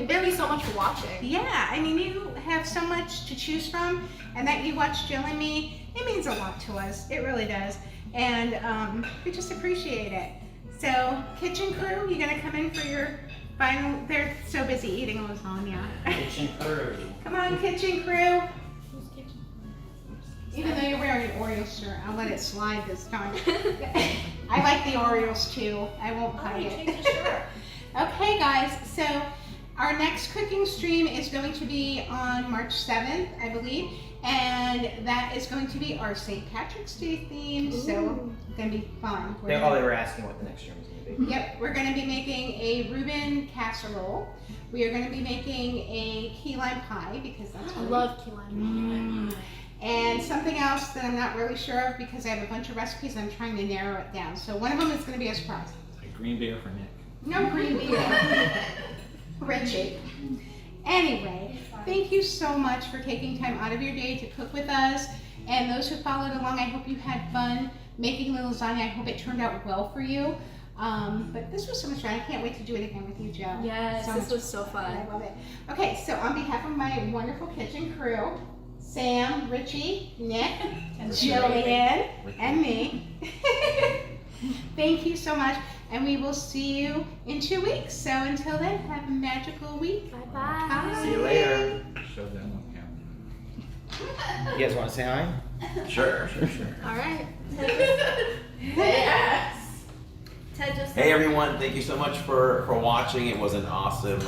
Thank you so much for watching. Yeah, I mean, you have so much to choose from, and that you watch Jill and me, it means a lot to us. It really does. And we just appreciate it. So, kitchen crew, you gonna come in for your final? They're so busy eating lasagna. Kitchen crew. Come on, kitchen crew. Even though you're wearing an Orioles shirt, I'll let it slide this time. I like the Orioles too. I won't buy it. Okay, guys. So our next cooking stream is going to be on March 7th, I believe, and that is going to be our St. Patrick's Day theme. So it's going to be fun. They were asking what the next stream is going to be. Yep, we're going to be making a Reuben casserole. We are going to be making a key lime pie because that's I what love key lime. and something else that I'm not really sure of because I have a bunch of recipes and I'm trying to narrow it down. So one of them is going to be a surprise. A green beer for Nick. No green beer. Richie. Anyway, thank you so much for taking time out of your day to cook with us. And those who followed along, I hope you had fun making the lasagna. I hope it turned out well for you. But this was so much fun. I can't wait to do it again with you, Joe. Yes, this was so I fun. love it. Okay, so on behalf of my wonderful kitchen crew, Sam, Richie, Nick, Jillian, and me, thank you so much. And we will see you in 2 weeks. So until then, have a magical week. Bye-bye. Bye. See you later. Show them on camera. You guys want to say hi? Sure. All right. Yes. Ted just Hey everyone, thank you so much for watching. It was an awesome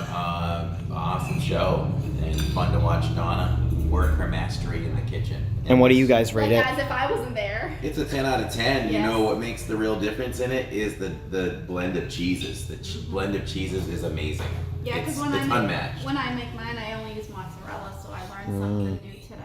show and fun to watch Donna work her mastery in the kitchen. And what do you guys rate Like, it? as if I wasn't there. It's a 10 out of 10. You Yes. know what makes the real difference in it is the blend of cheeses. The blend of cheeses is amazing. Yeah, because it's when unmatched. when I make mine, I only use mozzarella, so I learned something new today.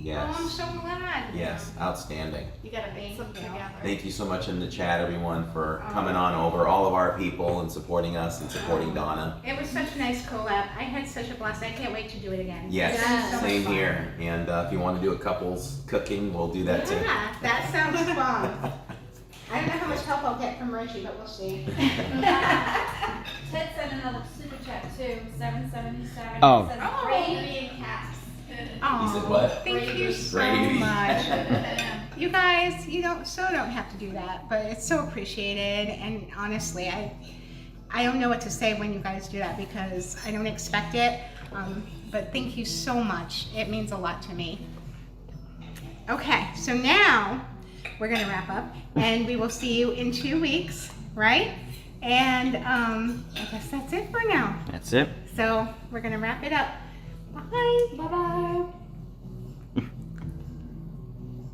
Yes. Oh, I'm so glad. Yes, outstanding. You gotta bake them together. Thank you so much in the chat, everyone, for coming on over, all of our people, and supporting us and supporting Donna. It was such a nice collab. I had such a blast. I can't wait to do it again. Yes, It's been so much same fun. here. And if you want to do a couples cooking, we'll do that too. Yeah, that sounds fun. I don't know how much help I'll get from Richie, but we'll see. Ted sent another super chat too, 777. Oh. It says gravy and caps. Oh, said what? Thank you so Gravy. much. You guys, you don't have to do that, but it's so appreciated. And honestly, I don't know what to say when you guys do that because I don't expect it. But thank you so much. It means a lot to me. Okay, so now we're gonna wrap up, and we will see you in 2 weeks, right? And I guess that's it for now. That's it. So we're gonna wrap it up. Bye. Bye-bye.